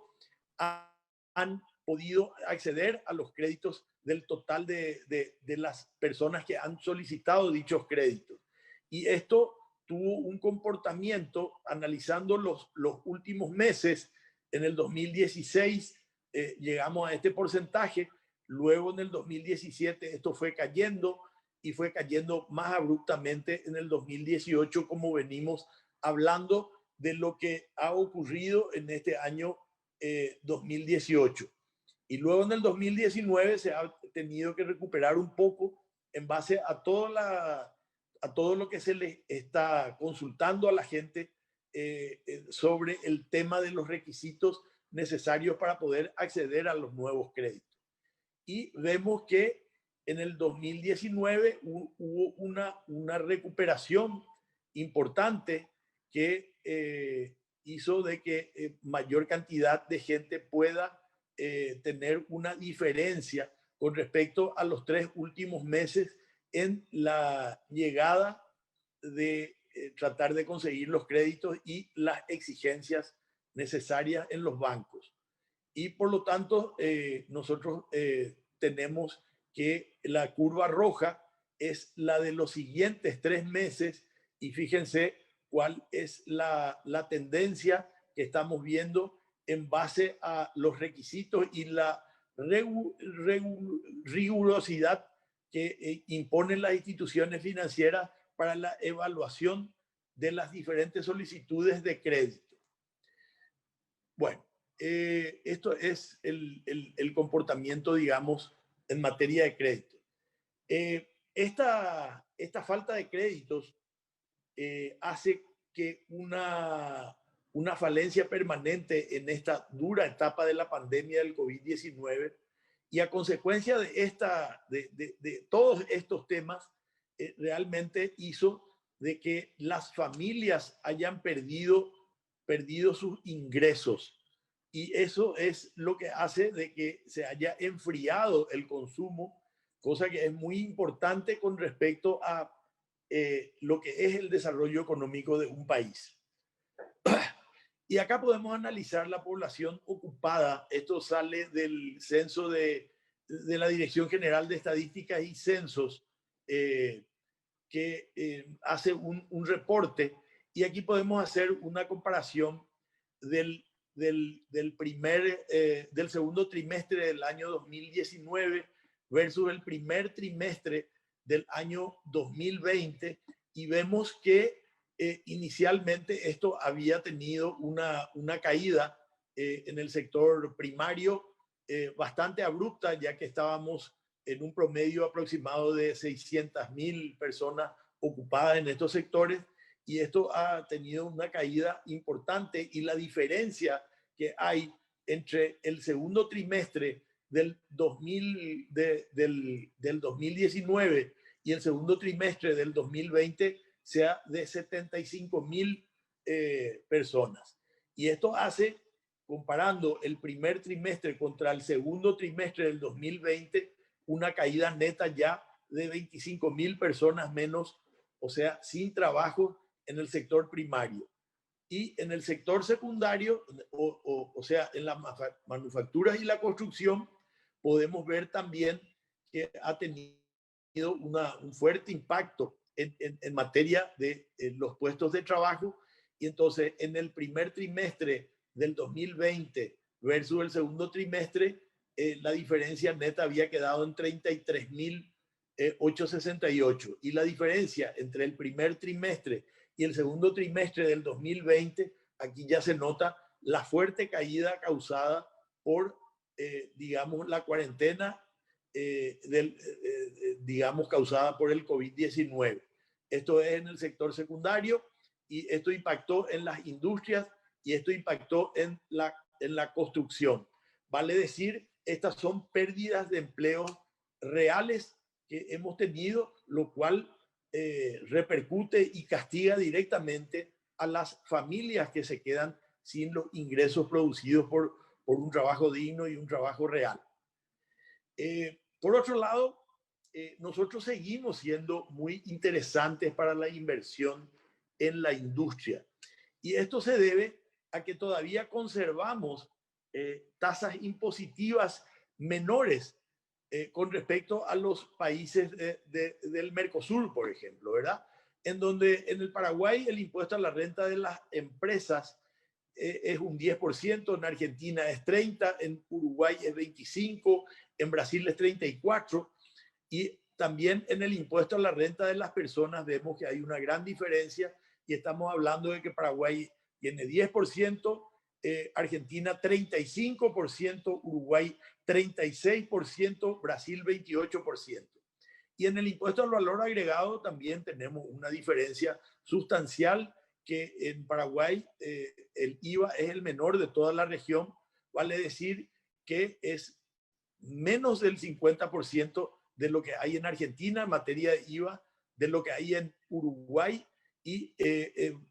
A: han podido acceder a los créditos del total de las personas que han solicitado dichos créditos. Y esto tuvo un comportamiento, analizando los últimos meses. En el 2016 llegamos a este porcentaje, luego en el 2017 esto fue cayendo y fue cayendo más abruptamente en el 2018, como venimos hablando de lo que ha ocurrido en este año 2018. Y luego en el 2019 se ha tenido que recuperar un poco en base a todo lo que se le está consultando a la gente sobre el tema de los requisitos necesarios para poder acceder a los nuevos créditos. Y vemos que en el 2019 hubo una recuperación importante que hizo de que mayor cantidad de gente pueda tener una diferencia con respecto a los 3 últimos meses en la llegada de tratar de conseguir los créditos y las exigencias necesarias en los bancos. Y por lo tanto, nosotros tenemos que la curva roja es la de los siguientes 3 meses y fíjense cuál es la tendencia que estamos viendo en base a los requisitos y la rigurosidad que imponen las instituciones financieras para la evaluación de las diferentes solicitudes de crédito. Bueno, esto es el comportamiento, digamos, en materia de crédito. Esta falta de créditos hace que una falencia permanente en esta dura etapa de la pandemia del COVID-19 y a consecuencia de todos estos temas, realmente hizo de que las familias hayan perdido sus ingresos. Y eso es lo que hace de que se haya enfriado el consumo, cosa que es muy importante con respecto a lo que es el desarrollo económico de un país. Y acá podemos analizar la población ocupada. Esto sale del censo de la Dirección General de Estadísticas y Censos, que hace un reporte. Y aquí podemos hacer una comparación del segundo trimestre del año 2019 versus el primer trimestre del año 2020 y vemos que inicialmente esto había tenido una caída en el sector primario bastante abrupta, ya que estábamos en un promedio aproximado de 600.000 personas ocupadas en estos sectores, y esto ha tenido una caída importante, y la diferencia que hay entre el segundo trimestre del 2019 y el segundo trimestre del 2020 sea de 75.000 personas. Y esto hace, comparando el primer trimestre contra el segundo trimestre del 2020, una caída neta ya de 25.000 personas menos, o sea, sin trabajo en el sector primario. Y en el sector secundario, o sea, en las manufacturas y la construcción, podemos ver también que ha tenido un fuerte impacto en materia de los puestos de trabajo. Y entonces, en el primer trimestre del 2020 versus el segundo trimestre, la diferencia neta había quedado en 33.868. Y la diferencia entre el primer trimestre y el segundo trimestre del 2020, aquí ya se nota la fuerte caída causada por, digamos, la cuarentena, digamos, causada por el COVID-19. Esto es en el sector secundario, y esto impactó en las industrias, y esto impactó en la construcción. Vale decir, estas son pérdidas de empleos reales que hemos tenido, lo cual repercute y castiga directamente a las familias que se quedan sin los ingresos producidos por un trabajo digno y un trabajo real. Por otro lado, nosotros seguimos siendo muy interesantes para la inversión en la industria. Y esto se debe a que todavía conservamos tasas impositivas menores con respecto a los países del Mercosur, por ejemplo, ¿verdad? En donde en el Paraguay el impuesto a la renta de las empresas es un 10%, en Argentina es 30%, en Uruguay es 25%, en Brasil es 34%, y también en el impuesto a la renta de las personas vemos que hay una gran diferencia, y estamos hablando de que Paraguay tiene 10%, Argentina 35%, Uruguay 36%, Brasil 28%. Y en el impuesto al valor agregado también tenemos una diferencia sustancial, que en Paraguay el IVA es el menor de toda la región, vale decir que es menos del 50% de lo que hay en Argentina en materia de IVA, de lo que hay en Uruguay, y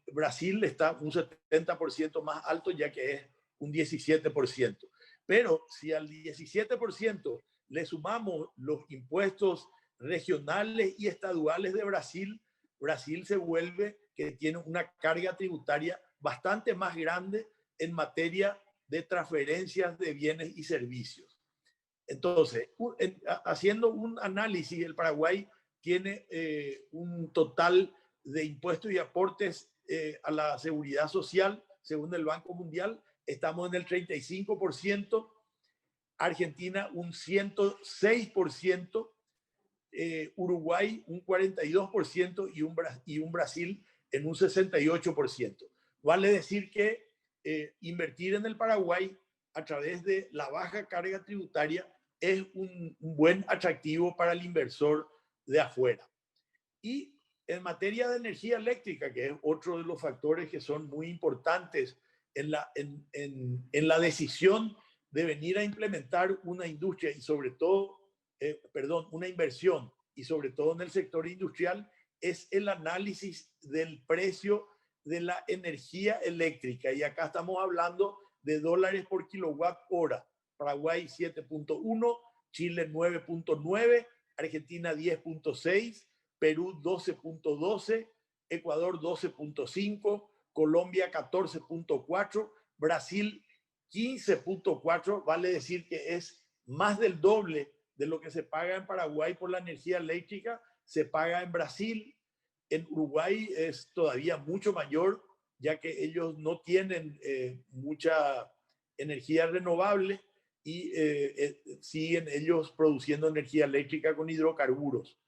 A: Brasil está un 70% más alto, ya que es un 17%. Pero si al 17% le sumamos los impuestos regionales y estaduales de Brasil, Brasil se vuelve que tiene una carga tributaria bastante más grande en materia de transferencias de bienes y servicios. Entonces, haciendo un análisis, el Paraguay tiene un total de impuestos y aportes a la seguridad social, según el Banco Mundial, estamos en el 35%, Argentina un 106%, Uruguay un 42% y un Brasil en un 68%. Vale decir que invertir en el Paraguay a través de la baja carga tributaria es un buen atractivo para el inversor de afuera. Y en materia de energía eléctrica, que es otro de los factores que son muy importantes en la decisión de venir a implementar una industria y sobre todo, una inversión y sobre todo en el sector industrial, es el análisis del precio de la energía eléctrica. Y acá estamos hablando de dólares por kilowatt hora. Paraguay 7.1, Chile 9.9, Argentina 10.6, Perú 12.12, Ecuador 12.5, Colombia 14.4, Brasil 15.4, vale decir que es más del doble de lo que se paga en Paraguay por la energía eléctrica, se paga en Brasil. En Uruguay es todavía mucho mayor, ya que ellos no tienen mucha energía renovable y siguen ellos produciendo energía eléctrica con hidrocarburos.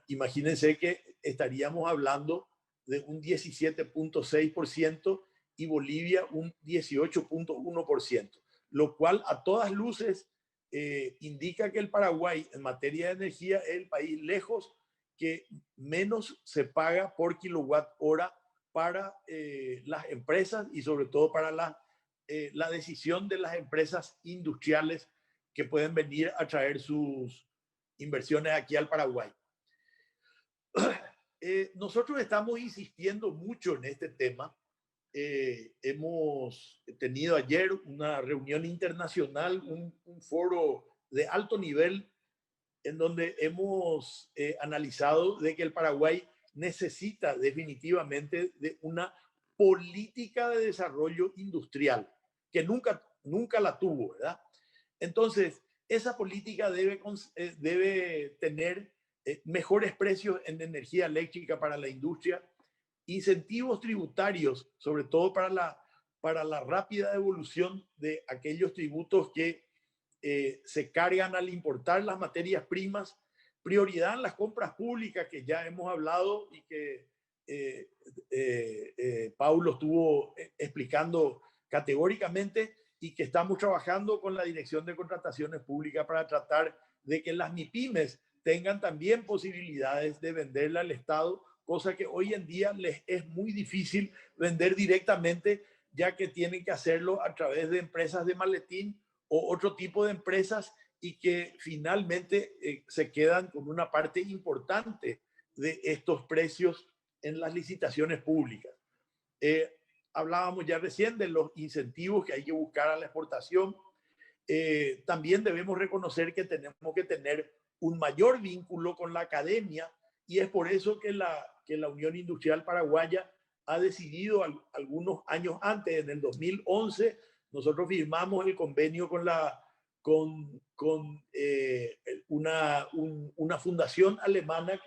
A: Imagínense que estaríamos hablando de un 17.6% y Bolivia un 18.1%, lo cual a todas luces indica que el Paraguay en materia de energía es el país lejos que menos se paga por kilowatt hora para las empresas y sobre todo para la decisión de las empresas industriales que pueden venir a traer sus inversiones aquí al Paraguay. Nosotros estamos insistiendo mucho en este tema. Hemos tenido ayer una reunión internacional, un foro de alto nivel en donde hemos analizado de que el Paraguay necesita definitivamente de una política de desarrollo industrial que nunca la tuvo, ¿verdad? Entonces, esa política debe tener mejores precios en energía eléctrica para la industria, incentivos tributarios, sobre todo para la rápida evolución de aquellos tributos que se cargan al importar las materias primas, prioridad en las compras públicas que ya hemos hablado y que Paulo estuvo explicando categóricamente y que estamos trabajando con la Dirección de Contrataciones Públicas para tratar de que las MIPYMES tengan también posibilidades de venderle al Estado, cosa que hoy en día les es muy difícil vender directamente, ya que tienen que hacerlo a través de empresas de maletín o otro tipo de empresas y que finalmente se quedan con una parte importante de estos precios en las licitaciones públicas. Hablábamos ya recién de los incentivos que hay que buscar a la exportación. También debemos reconocer que tenemos que tener un mayor vínculo con la academia y es por eso que la Unión Industrial Paraguaya ha decidido algunos años antes, en el 2011, nosotros firmamos el convenio con una fundación alemana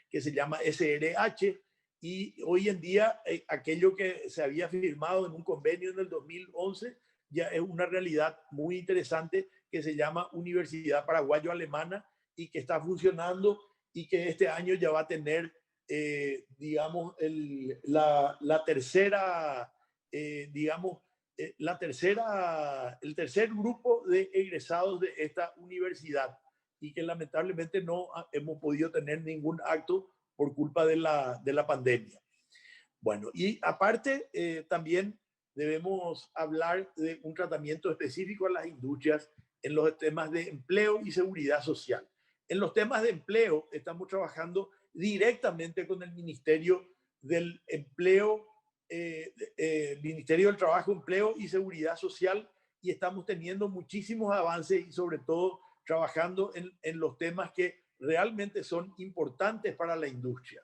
A: que se llama SRH, y hoy en día aquello que se había firmado en un convenio en el 2011 ya es una realidad muy interesante que se llama Universidad Paraguayo-Alemana y que está funcionando y que este año ya va a tener, digamos, la tercera, el tercer grupo de egresados de esta universidad y que lamentablemente no hemos podido tener ningún acto por culpa de la pandemia. Bueno, y aparte también debemos hablar de un tratamiento específico a las industrias en los temas de empleo y seguridad social. En los temas de empleo estamos trabajando directamente con el Ministerio del Empleo, Ministerio del Trabajo, Empleo y Seguridad Social, y estamos teniendo muchísimos avances y sobre todo trabajando en los temas que realmente son importantes para la industria.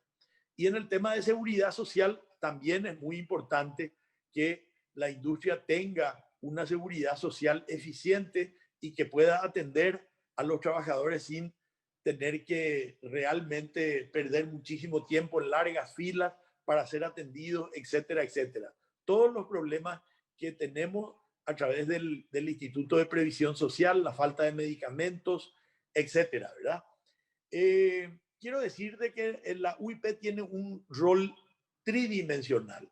A: Y en el tema de seguridad social también es muy importante que la industria tenga una seguridad social eficiente y que pueda atender a los trabajadores sin tener que realmente perder muchísimo tiempo en largas filas para ser atendidos, etcétera, etcétera. Todos los problemas que tenemos a través del Instituto de Previsión Social, la falta de medicamentos, etcétera, ¿verdad? Quiero decir de que la UIP tiene un rol tridimensional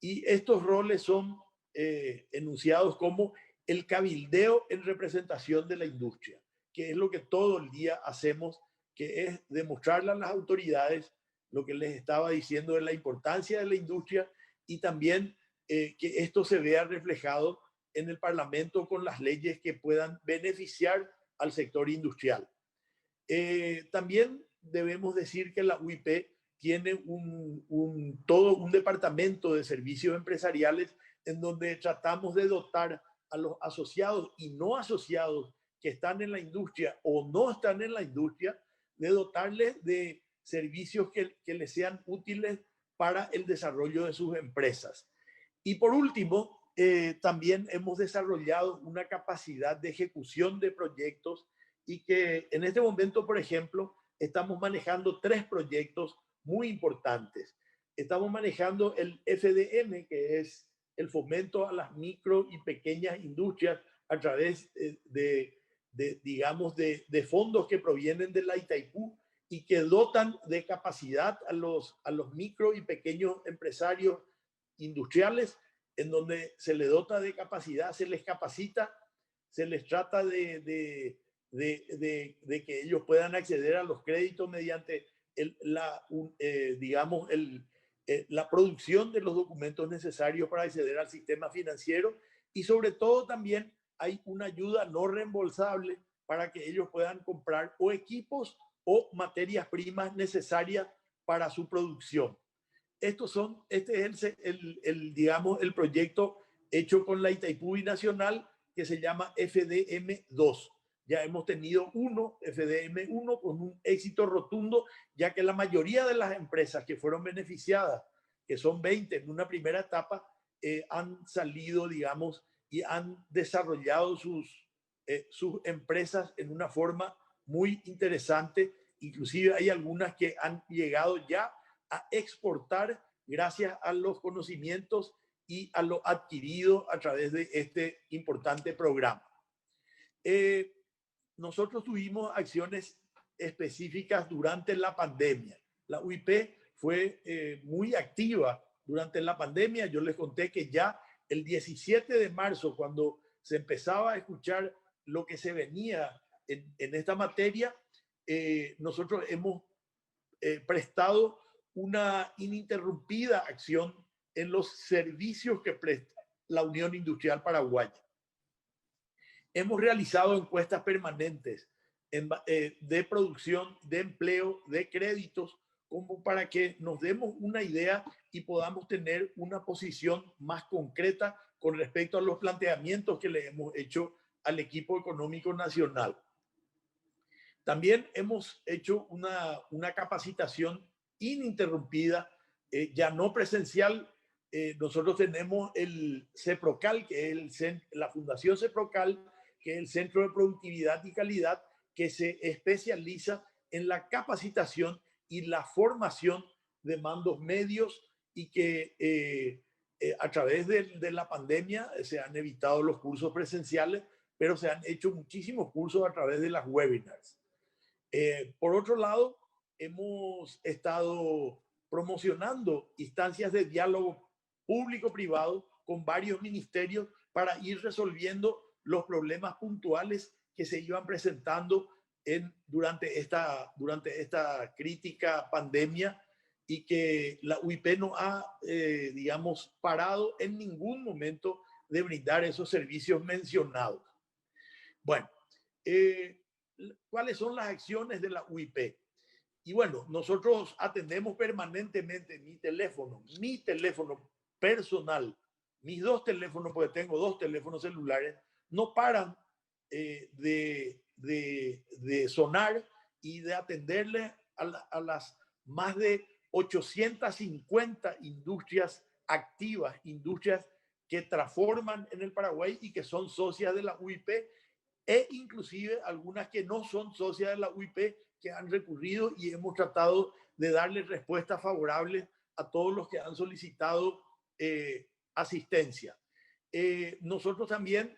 A: y estos roles son enunciados como el cabildeo en representación de la industria, que es lo que todo el día hacemos, que es demostrarle a las autoridades lo que les estaba diciendo de la importancia de la industria y también que esto se vea reflejado en el Parlamento con las leyes que puedan beneficiar al sector industrial. También debemos decir que la UIP tiene todo un departamento de servicios empresariales en donde tratamos de dotar a los asociados y no asociados que están en la industria o no están en la industria, de dotarles de servicios que les sean útiles para el desarrollo de sus empresas. Y por último, también hemos desarrollado una capacidad de ejecución de proyectos y que en este momento, por ejemplo, estamos manejando 3 proyectos muy importantes. Estamos manejando el FDM, que es el fomento a las micro y pequeñas industrias a través digamos, de fondos que provienen de la Itaipú y que dotan de capacidad a los micro y pequeños empresarios industriales, en donde se les dota de capacidad, se les capacita, se les trata de que ellos puedan acceder a los créditos mediante digamos, la producción de los documentos necesarios para acceder al sistema financiero y sobre todo también hay una ayuda no reembolsable para que ellos puedan comprar o equipos o materias primas necesarias para su producción. Este es digamos, el proyecto hecho con la Itaipú Binacional que se llama FDM2. Ya hemos tenido FDM1 con un éxito rotundo, ya que la mayoría de las empresas que fueron beneficiadas, que son 20 en una primera etapa, han salido, digamos, y han desarrollado sus empresas en una forma muy interesante. Inclusive hay algunas que han llegado ya a exportar gracias a los conocimientos y a lo adquirido a través de este importante programa. Nosotros tuvimos acciones específicas durante la pandemia. La UIP fue muy activa durante la pandemia. Yo les conté que ya el 17 de marzo, cuando se empezaba a escuchar lo que se venía en esta materia, nosotros hemos prestado una ininterrumpida acción en los servicios que presta la Unión Industrial Paraguaya. Hemos realizado encuestas permanentes de producción, de empleo, de créditos, como para que nos demos una idea y podamos tener una posición más concreta con respecto a los planteamientos que le hemos hecho al equipo económico nacional. También hemos hecho una capacitación ininterrumpida, ya no presencial. Nosotros tenemos el CEPROCAL, que es la Fundación CEPROCAL, que es el Centro de Productividad y Calidad, que se especializa en la capacitación y la formación de mandos medios y que a través de la pandemia se han evitado los cursos presenciales, pero se han hecho muchísimos cursos a través de las webinars. Por otro lado, hemos estado promocionando instancias de diálogo público-privado con varios ministerios para ir resolviendo los problemas puntuales que se iban presentando durante esta crítica pandemia y que la UIP no ha, digamos, parado en ningún momento de brindar esos servicios mencionados. Bueno, ¿cuáles son las acciones de la UIP? Y bueno, nosotros atendemos permanentemente mi teléfono personal, mis 2 teléfonos, porque tengo 2 teléfonos celulares, no paran de sonar y de atenderle a las más de 850 industrias activas, industrias que transforman en el Paraguay y que son socias de la UIP e inclusive algunas que no son socias de la UIP que han recurrido y hemos tratado de darle respuestas favorables a todos los que han solicitado asistencia. Nosotros también,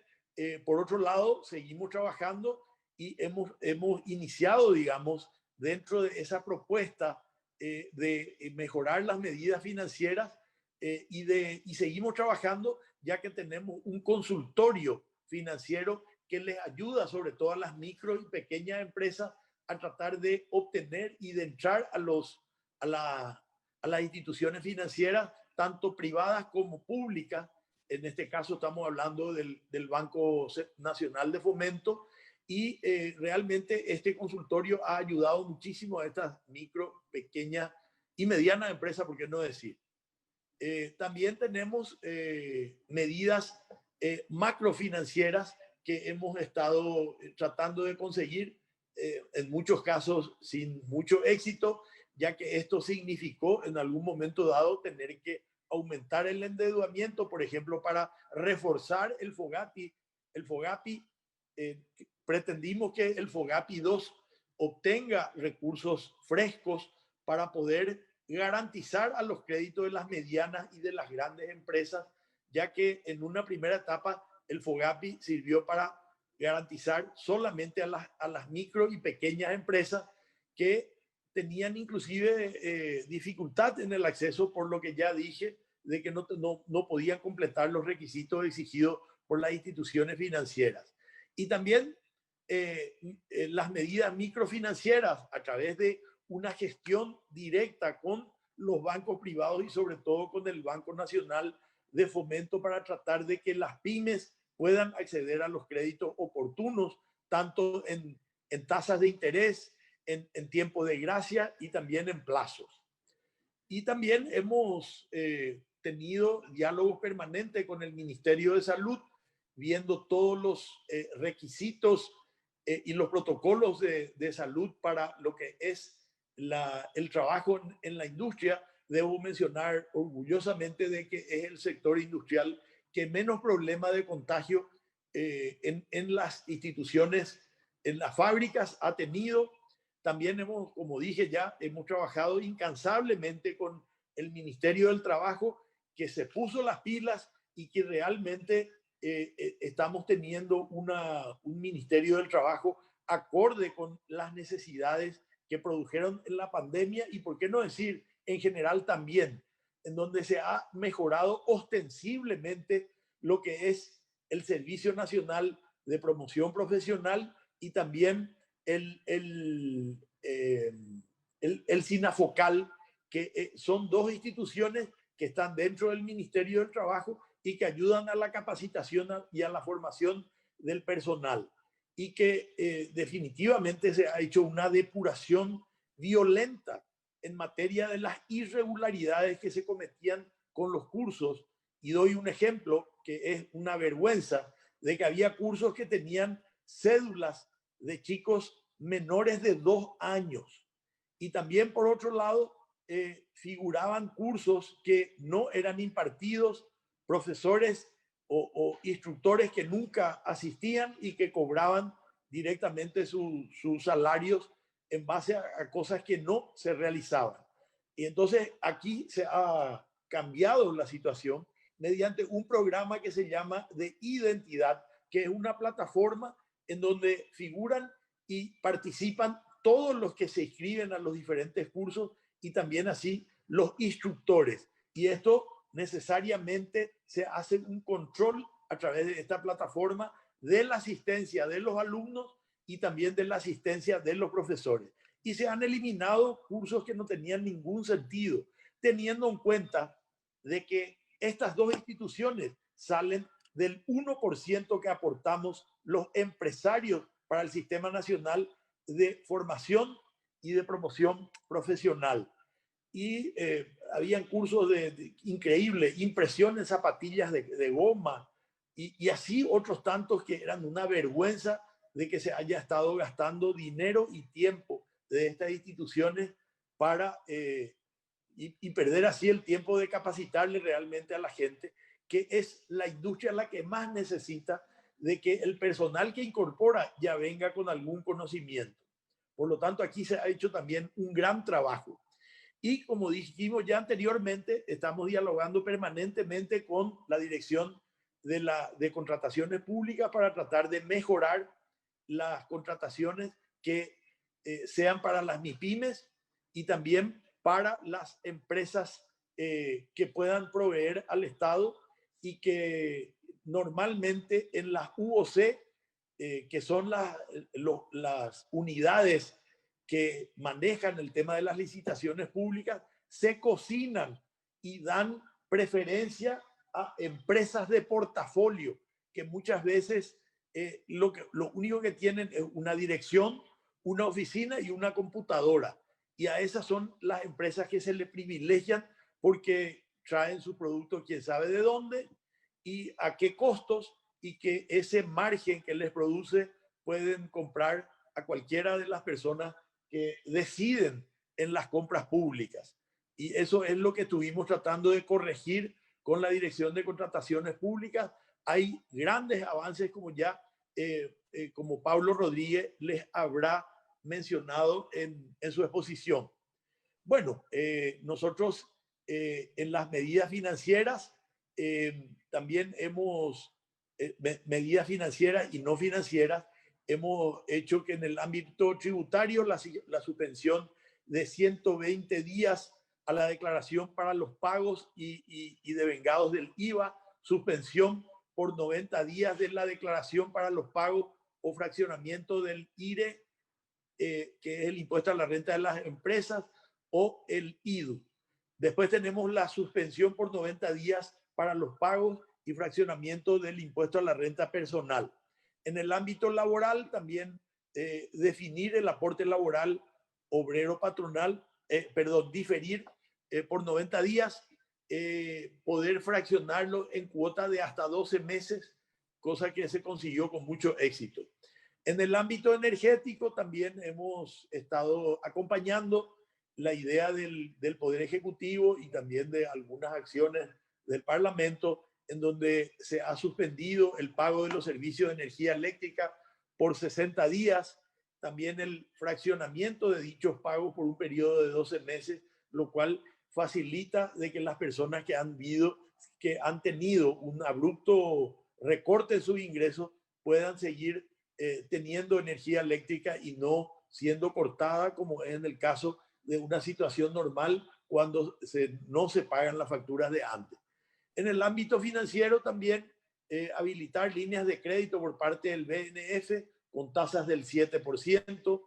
A: por otro lado, seguimos trabajando y hemos iniciado, digamos, dentro de esa propuesta de mejorar las medidas financieras y seguimos trabajando ya que tenemos un consultorio financiero que les ayuda sobre todo a las micro y pequeñas empresas a tratar de obtener y de entrar a las instituciones financieras, tanto privadas como públicas. En este caso estamos hablando del Banco Nacional de Fomento y realmente este consultorio ha ayudado muchísimo a estas micro, pequeñas y medianas empresas, por qué no decir. También tenemos medidas macrofinancieras que hemos estado tratando de conseguir, en muchos casos sin mucho éxito, ya que esto significó en algún momento dado tener que aumentar el endeudamiento, por ejemplo, para reforzar el FOGAPI. El FOGAPI, pretendimos que el FOGAPI 2 obtenga recursos frescos para poder garantizar a los créditos de las medianas y de las grandes empresas, ya que en una primera etapa el FOGAPI sirvió para garantizar solamente a las micro y pequeñas empresas que tenían inclusive dificultad en el acceso, por lo que ya dije, de que no podían completar los requisitos exigidos por las instituciones financieras. Y también las medidas microfinancieras a través de una gestión directa con los bancos privados y sobre todo con el Banco Nacional de Fomento para tratar de que las pymes puedan acceder a los créditos oportunos, tanto en tasas de interés, en tiempo de gracia y también en plazos. Y también hemos tenido diálogos permanentes con el Ministerio de Salud, viendo todos los requisitos y los protocolos de salud para lo que es el trabajo en la industria. Debo mencionar orgullosamente de que es el sector industrial que menos problema de contagio en las instituciones, en las fábricas ha tenido. También como dije ya, hemos trabajado incansablemente con el Ministerio del Trabajo, que se puso las pilas y que realmente estamos teniendo un Ministerio del Trabajo acorde con las necesidades que produjeron en la pandemia y, por qué no decir, en general también, en donde se ha mejorado ostensiblemente lo que es el Servicio Nacional de Promoción Profesional y también el SINAFOCAL, que son dos instituciones que están dentro del Ministerio del Trabajo y que ayudan a la capacitación y a la formación del personal. Y que definitivamente se ha hecho una depuración violenta en materia de las irregularidades que se cometían con los cursos. Y doy un ejemplo que es una vergüenza, de que había cursos que tenían cédulas de chicos menores de 2 años. Y también, por otro lado, figuraban cursos que no eran impartidos, profesores o instructores que nunca asistían y que cobraban directamente sus salarios en base a cosas que no se realizaban. Y entonces aquí se ha cambiado la situación mediante un programa que se llama de identidad, que es una plataforma en donde figuran y participan todos los que se inscriben a los diferentes cursos y también así los instructores. Y esto necesariamente se hace un control a través de esta plataforma de la asistencia de los alumnos y también de la asistencia de los profesores. Y se han eliminado cursos que no tenían ningún sentido, teniendo en cuenta de que estas dos instituciones salen del 1% que aportamos los empresarios para el Sistema Nacional de Formación y de Promoción Profesional. Y habían cursos de increíble, impresión en zapatillas de goma y así otros tantos que eran una vergüenza de que se haya estado gastando dinero y tiempo de estas instituciones para y perder así el tiempo de capacitarle realmente a la gente, que es la industria la que más necesita de que el personal que incorpora ya venga con algún conocimiento. Por lo tanto, aquí se ha hecho también un gran trabajo. Y como dijimos ya anteriormente, estamos dialogando permanentemente con la Dirección de Contrataciones Públicas para tratar de mejorar las contrataciones que sean para las MIPYMES y también para las empresas que puedan proveer al Estado y que normalmente en las UOC, que son las unidades que manejan el tema de las licitaciones públicas, se cocinan y dan preferencia a empresas de portafolio que muchas veces lo único que tienen es una dirección, una oficina y una computadora. Y a esas son las empresas que se le privilegian porque traen su producto quién sabe de dónde y a qué costos, y que ese margen que les produce pueden comprar a cualquiera de las personas que deciden en las compras públicas. Y eso es lo que estuvimos tratando de corregir con la Dirección de Contrataciones Públicas. Hay grandes avances, como Pablo Rodríguez les habrá mencionado en su exposición. Bueno, nosotros en las medidas financieras también hemos, medidas financieras y no financieras, hemos hecho que en el ámbito tributario la suspensión de 120 días a la declaración para los pagos y devengados del IVA, suspensión por 90 días de la declaración para los pagos o fraccionamiento del IRE, que es el impuesto a la renta de las empresas, o el IDU. Después tenemos la suspensión por 90 días para los pagos y fraccionamiento del impuesto a la renta personal. En el ámbito laboral también definir el aporte laboral obrero patronal, diferir por 90 días, poder fraccionarlo en cuota de hasta 12 meses, cosa que se consiguió con mucho éxito. En el ámbito energético también hemos estado acompañando la idea del Poder Ejecutivo y también de algunas acciones del Parlamento, en donde se ha suspendido el pago de los servicios de energía eléctrica por 60 días, también el fraccionamiento de dichos pagos por un periodo de 12 meses, lo cual facilita de que las personas que han tenido un abrupto recorte en sus ingresos puedan seguir teniendo energía eléctrica y no siendo cortada, como es en el caso de una situación normal cuando no se pagan las facturas de antes. En el ámbito financiero también habilitar líneas de crédito por parte del BNF con tasas del 7%,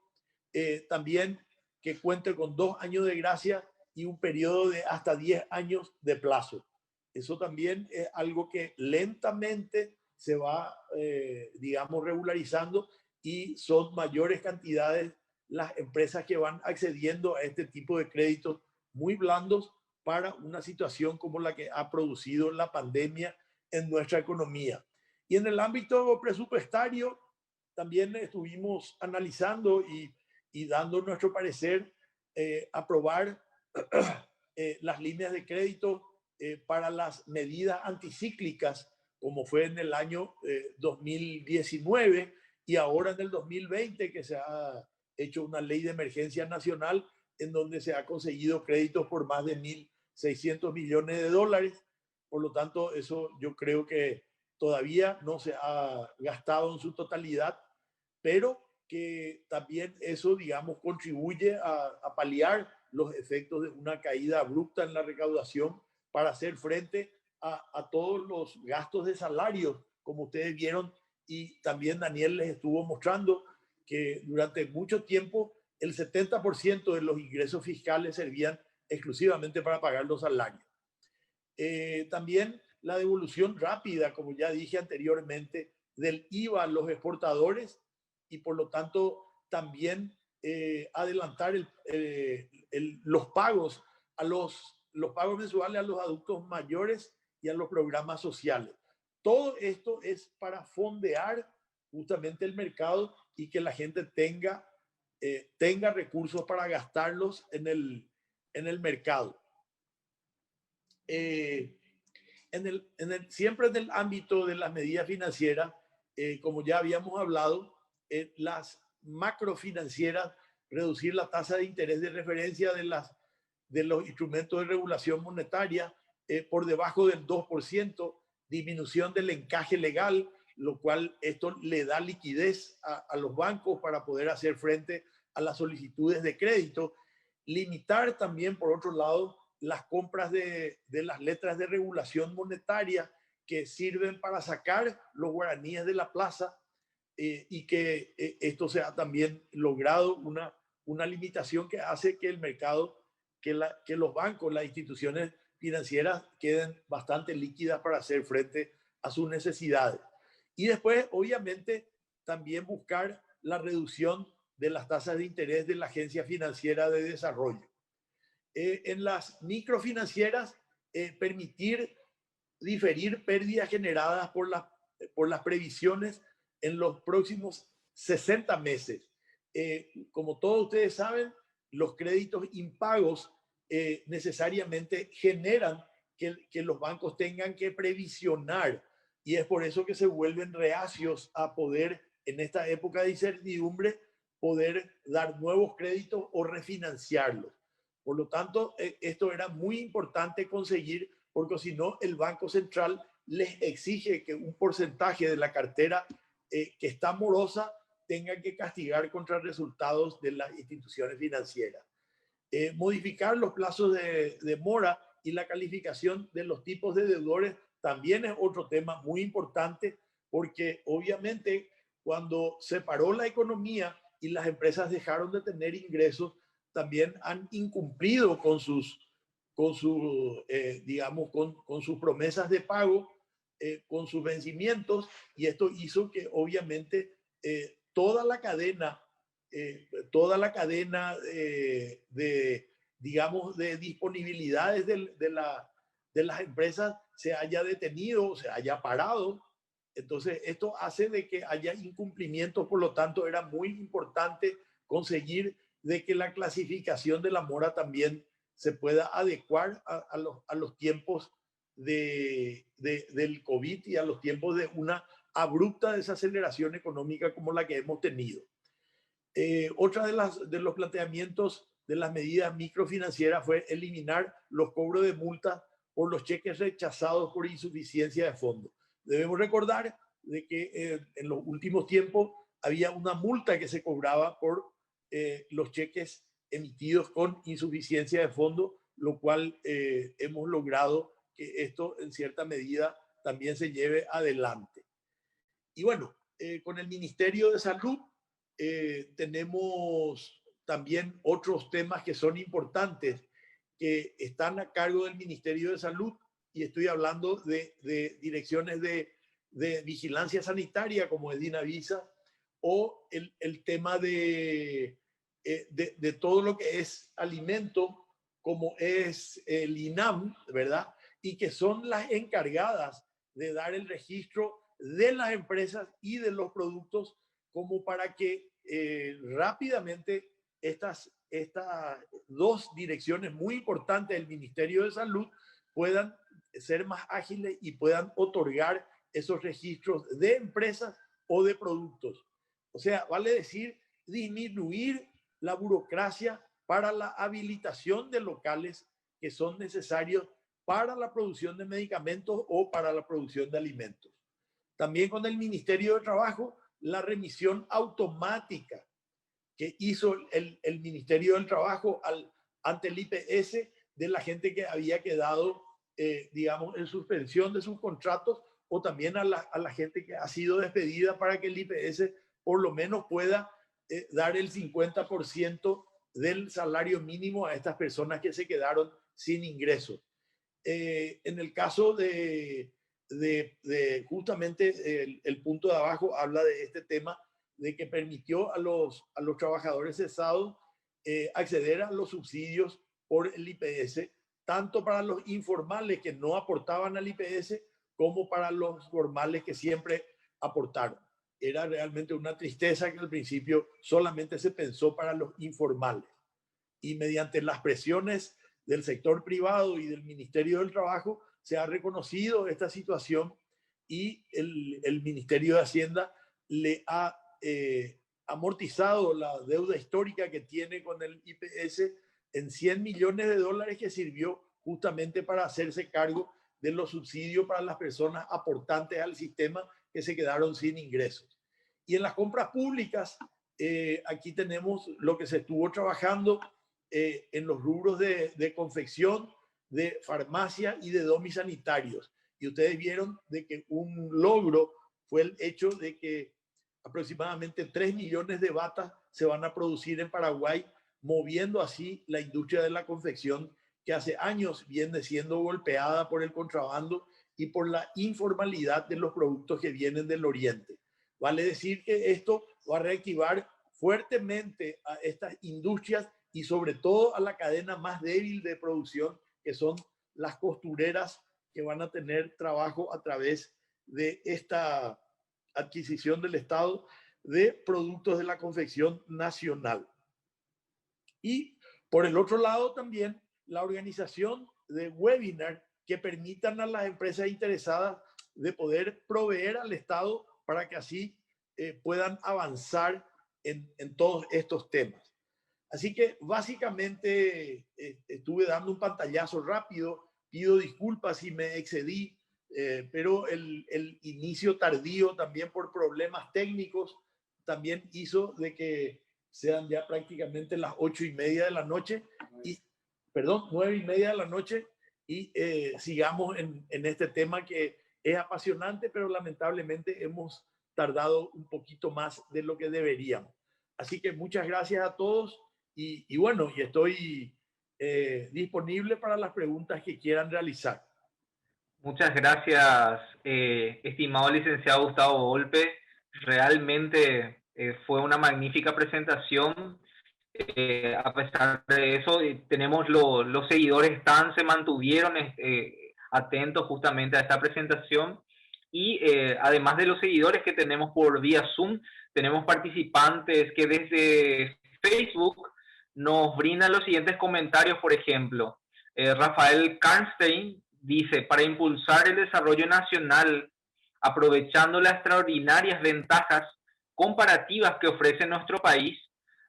A: también que cuente con 2 años de gracia y un periodo de hasta 10 años de plazo. Eso también es algo que lentamente se va, regularizando, y son mayores cantidades las empresas que van accediendo a este tipo de créditos muy blandos para una situación como la que ha producido la pandemia en nuestra economía. Y en el ámbito presupuestario también estuvimos analizando y dando nuestro parecer, aprobar las líneas de crédito para las medidas anticíclicas, como fue en el año 2019 y ahora en el 2020, que se ha hecho una ley de emergencia nacional en donde se ha conseguido créditos por más de 1.600 millones de dólares. Por lo tanto, eso yo creo que todavía no se ha gastado en su totalidad, pero que también eso, contribuye a paliar los efectos de una caída abrupta en la recaudación para hacer frente a todos los gastos de salarios, como ustedes vieron, y también Daniel les estuvo mostrando que durante mucho tiempo el 70% de los ingresos fiscales servían exclusivamente para pagar los salarios. También la devolución rápida, como ya dije anteriormente, del IVA a los exportadores, y por lo tanto también adelantar los pagos los pagos mensuales a los adultos mayores y a los programas sociales. Todo esto es para fondear justamente el mercado y que la gente tenga recursos para gastarlos en el mercado. Siempre en el ámbito de las medidas financieras, como ya habíamos hablado, las macrofinancieras, reducir la tasa de interés de referencia de los instrumentos de regulación monetaria por debajo del 2%, disminución del encaje legal, lo cual esto le da liquidez a los bancos para poder hacer frente a las solicitudes de crédito, limitar también, por otro lado, las compras de las letras de regulación monetaria que sirven para sacar los guaraníes de la plaza y que esto sea también logrado una limitación que hace que el mercado, que los bancos, las instituciones financieras queden bastante líquidas para hacer frente a sus necesidades. Y después, obviamente, también buscar la reducción de las tasas de interés de la Agencia Financiera de Desarrollo. En las microfinancieras, permitir diferir pérdidas generadas por las previsiones en los próximos 60 meses. Como todos ustedes saben, los créditos impagos necesariamente generan que los bancos tengan que previsionar, y es por eso que se vuelven reacios a poder, en esta época de incertidumbre, poder dar nuevos créditos o refinanciarlos. Por lo tanto, esto era muy importante conseguir, porque si no, el Banco Central les exige que un porcentaje de la cartera que está morosa tenga que castigar contra resultados de las instituciones financieras. Modificar los plazos de mora y la calificación de los tipos de deudores también es otro tema muy importante, porque obviamente cuando se paró la economía y las empresas dejaron de tener ingresos, también han incumplido con sus promesas de pago, con sus vencimientos, y esto hizo que obviamente toda la cadena de disponibilidades de las empresas se haya detenido, se haya parado. Entonces, esto hace de que haya incumplimientos, por lo tanto, era muy importante conseguir de que la clasificación de la mora también se pueda adecuar a los tiempos del COVID y a los tiempos de una abrupta desaceleración económica como la que hemos tenido. Otra de los planteamientos de las medidas microfinancieras fue eliminar los cobros de multas por los cheques rechazados por insuficiencia de fondos. Debemos recordar de que en los últimos tiempos había una multa que se cobraba por los cheques emitidos con insuficiencia de fondos, lo cual hemos logrado que esto en cierta medida también se lleve adelante. Y bueno, con el Ministerio de Salud tenemos también otros temas que son importantes, que están a cargo del Ministerio de Salud, y estoy hablando de direcciones de vigilancia sanitaria como es Dinavisa, o el tema de todo lo que es alimento, como es el INAM, ¿verdad? Y que son las encargadas de dar el registro de las empresas y de los productos, como para que rápidamente estas dos direcciones muy importantes del Ministerio de Salud puedan ser más ágiles y puedan otorgar esos registros de empresas o de productos. O sea, vale decir, disminuir la burocracia para la habilitación de locales que son necesarios para la producción de medicamentos o para la producción de alimentos. También con el Ministerio de Trabajo, la remisión automática que hizo el Ministerio del Trabajo ante el IPS de la gente que había quedado, digamos, en suspensión de sus contratos, o también a la gente que ha sido despedida, para que el IPS por lo menos pueda dar el 50% del salario mínimo a estas personas que se quedaron sin ingresos. En el caso de justamente el punto de abajo habla de este tema, de que permitió a los trabajadores cesados acceder a los subsidios por el IPS, tanto para los informales que no aportaban al IPS como para los formales que siempre aportaron. Era realmente una tristeza que al principio solamente se pensó para los informales, y mediante las presiones del sector privado y del Ministerio del Trabajo se ha reconocido esta situación, y el Ministerio de Hacienda le ha amortizado la deuda histórica que tiene con el IPS en $100 millones que sirvió justamente para hacerse cargo de los subsidios para las personas aportantes al sistema que se quedaron sin ingresos. Y en las compras públicas, aquí tenemos lo que se estuvo trabajando en los rubros de confección, de farmacia y de domisanitarios. Y ustedes vieron de que un logro fue el hecho de que aproximadamente 3 millones de batas se van a producir en Paraguay, moviendo así la industria de la confección, que hace años viene siendo golpeada por el contrabando y por la informalidad de los productos que vienen del Oriente. Vale decir que esto va a reactivar fuertemente a estas industrias y sobre todo a la cadena más débil de producción, que son las costureras, que van a tener trabajo a través de esta adquisición del Estado de productos de la confección nacional. Y por el otro lado también la organización de webinars que permitan a las empresas interesadas de poder proveer al Estado para que así puedan avanzar en todos estos temas. Así que básicamente estuve dando un pantallazo rápido, pido disculpas si me excedí, pero el inicio tardío también por problemas técnicos también hizo de que sean ya prácticamente las 8:30 de la noche, y, perdón, 9:30 de la noche, y sigamos en este tema que es apasionante, pero lamentablemente hemos tardado un poquito más de lo que deberíamos. Así que muchas gracias a todos y bueno, y estoy disponible para las preguntas que quieran realizar.
B: Muchas gracias, estimado licenciado Gustavo Volpe. Realmente fue una magnífica presentación. A pesar de eso, tenemos los seguidores se mantuvieron atentos justamente a esta presentación. Y además de los seguidores que tenemos por vía Zoom, tenemos participantes que desde Facebook nos brindan los siguientes comentarios. Por ejemplo, Rafael Karnstein dice: para impulsar el desarrollo nacional, aprovechando las extraordinarias ventajas comparativas que ofrece nuestro país,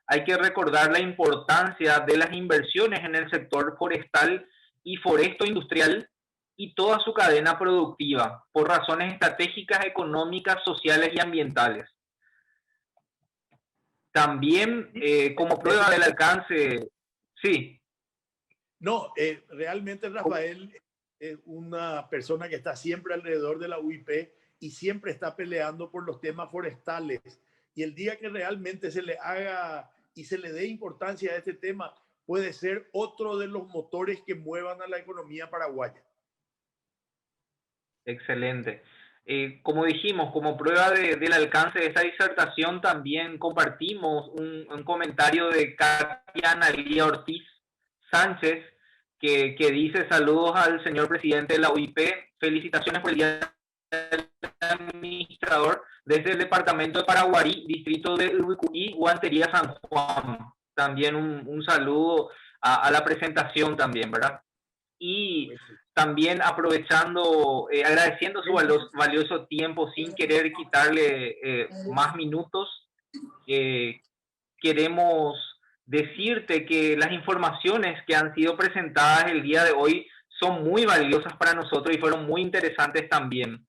B: hay que recordar la importancia de las inversiones en el sector forestal y foresto industrial y toda su cadena productiva, por razones estratégicas, económicas, sociales y ambientales. También, como prueba del alcance, sí.
A: No, realmente Rafael es una persona que está siempre alrededor de la UIP y siempre está peleando por los temas forestales. Y el día que realmente se le haga y se le dé importancia a este tema, puede ser otro de los motores que muevan a la economía paraguaya.
B: Excelente. Como dijimos, como prueba del alcance de esta disertación, también compartimos un comentario de Katia Analía Ortiz Sánchez, que dice: saludos al señor presidente de la UIP, felicitaciones por el Día del Administrador desde el departamento de Paraguarí, distrito de Urucurí, Guantería, San Juan. También un saludo a la presentación también, ¿verdad? Y también aprovechando, agradeciendo su valioso tiempo sin querer quitarle más minutos, queremos decirte que las informaciones que han sido presentadas el día de hoy son muy valiosas para nosotros y fueron muy interesantes también.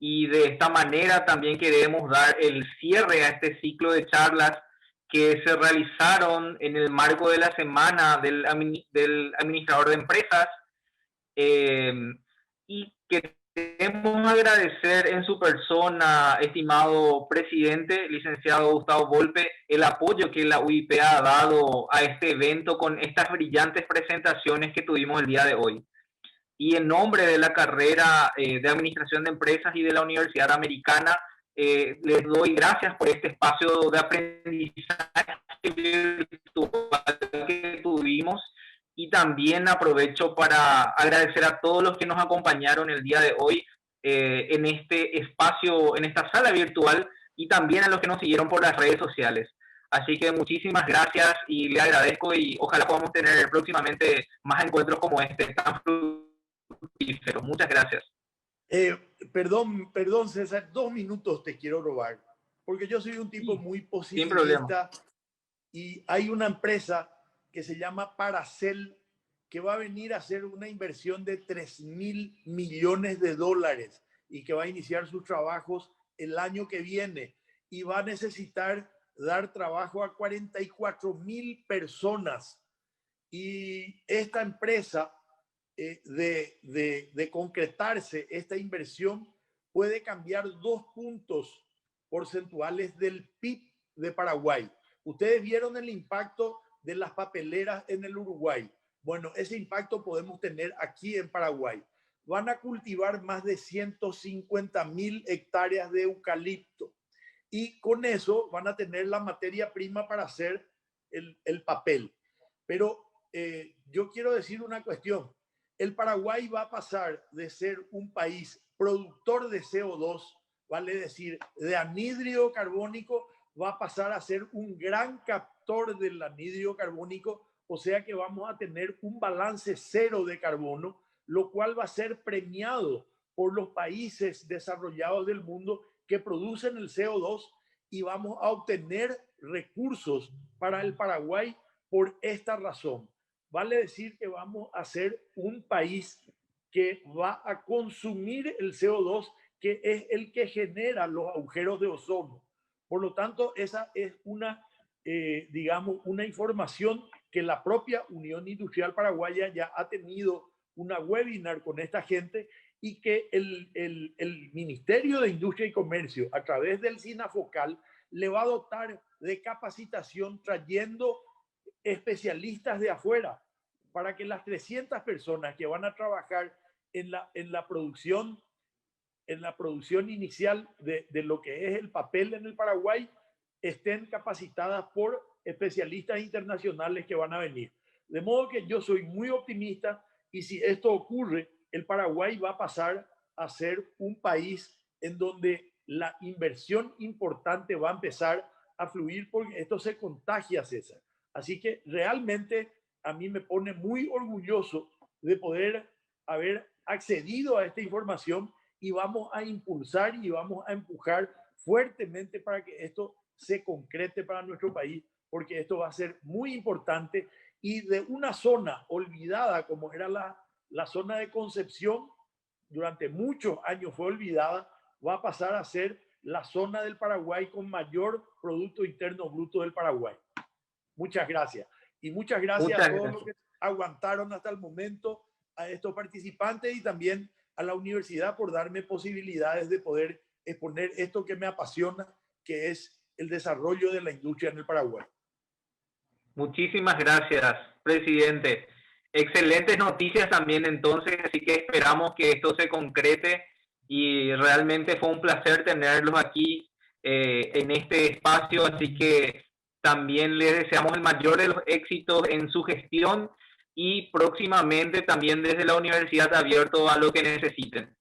B: Y de esta manera también queremos dar el cierre a este ciclo de charlas que se realizaron en el marco de la semana del administrador de empresas. Y queremos agradecer en su persona, estimado presidente, licenciado Gustavo Volpe, el apoyo que la UIP ha dado a este evento con estas brillantes presentaciones que tuvimos el día de hoy. Y en nombre de la carrera de Administración de Empresas y de la Universidad Americana, les doy gracias por este espacio de aprendizaje virtual que tuvimos. Y también aprovecho para agradecer a todos los que nos acompañaron el día de hoy en este espacio, en esta sala virtual, y también a los que nos siguieron por las redes sociales. Así que muchísimas gracias y le agradezco, y ojalá podamos tener próximamente más encuentros como este tan fructíferos. Muchas gracias.
A: Perdón, César, 2 minutos te quiero robar, porque yo soy un tipo
B: Sí,
A: muy
B: sin problema.
A: positivista y hay una empresa que se llama Paracel que va a venir a hacer una inversión de 3.000 millones de dólares y que va a iniciar sus trabajos el año que viene y va a necesitar dar trabajo a 44.000 personas. Y esta empresa, de concretarse esta inversión, puede cambiar 2 puntos porcentuales del PIB de Paraguay. Ustedes vieron el impacto de las papeleras en el Uruguay. Bueno, ese impacto podemos tener aquí en Paraguay. Van a cultivar más de 150.000 hectáreas de eucalipto y con eso van a tener la materia prima para hacer el papel. Pero yo quiero decir una cuestión. El Paraguay va a pasar de ser un país productor de CO2, vale decir, de anhídrido carbónico, va a pasar a ser un gran captor del anhídrido carbónico, o sea que vamos a tener un balance cero de carbono, lo cual va a ser premiado por los países desarrollados del mundo que producen el CO2 y vamos a obtener recursos para el Paraguay por esta razón. Vale decir que vamos a ser un país que va a consumir el CO2, que es el que genera los agujeros de ozono. Por lo tanto, esa es digamos, una información que la propia Unión Industrial Paraguaya ya ha tenido una webinar con esta gente y que el Ministerio de Industria y Comercio, a través del SINAFOCAL, le va a dotar de capacitación trayendo especialistas de afuera para que las 300 personas que van a trabajar en la producción inicial de lo que es el papel en el Paraguay estén capacitadas por especialistas internacionales que van a venir. De modo que yo soy muy optimista y si esto ocurre, el Paraguay va a pasar a ser un país en donde la inversión importante va a empezar a fluir porque esto se contagia, César. Así que realmente a mí me pone muy orgulloso de poder haber accedido a esta información y vamos a impulsar y vamos a empujar fuertemente para que esto se concrete para nuestro país, porque esto va a ser muy importante y de una zona olvidada como era la zona de Concepción, durante muchos años fue olvidada, va a pasar a ser la zona del Paraguay con mayor Producto Interno Bruto del Paraguay. Muchas gracias. Y muchas gracias a todos los que aguantaron hasta el momento, a estos participantes y también a la universidad por darme posibilidades de poder exponer esto que me apasiona, que es el desarrollo de la industria en el Paraguay.
B: Muchísimas gracias, presidente. Excelentes noticias también entonces, así que esperamos que esto se concrete y realmente fue un placer tenerlos aquí en este espacio, así que también les deseamos el mayor de los éxitos en su gestión y próximamente también desde la universidad abierto a lo que necesiten.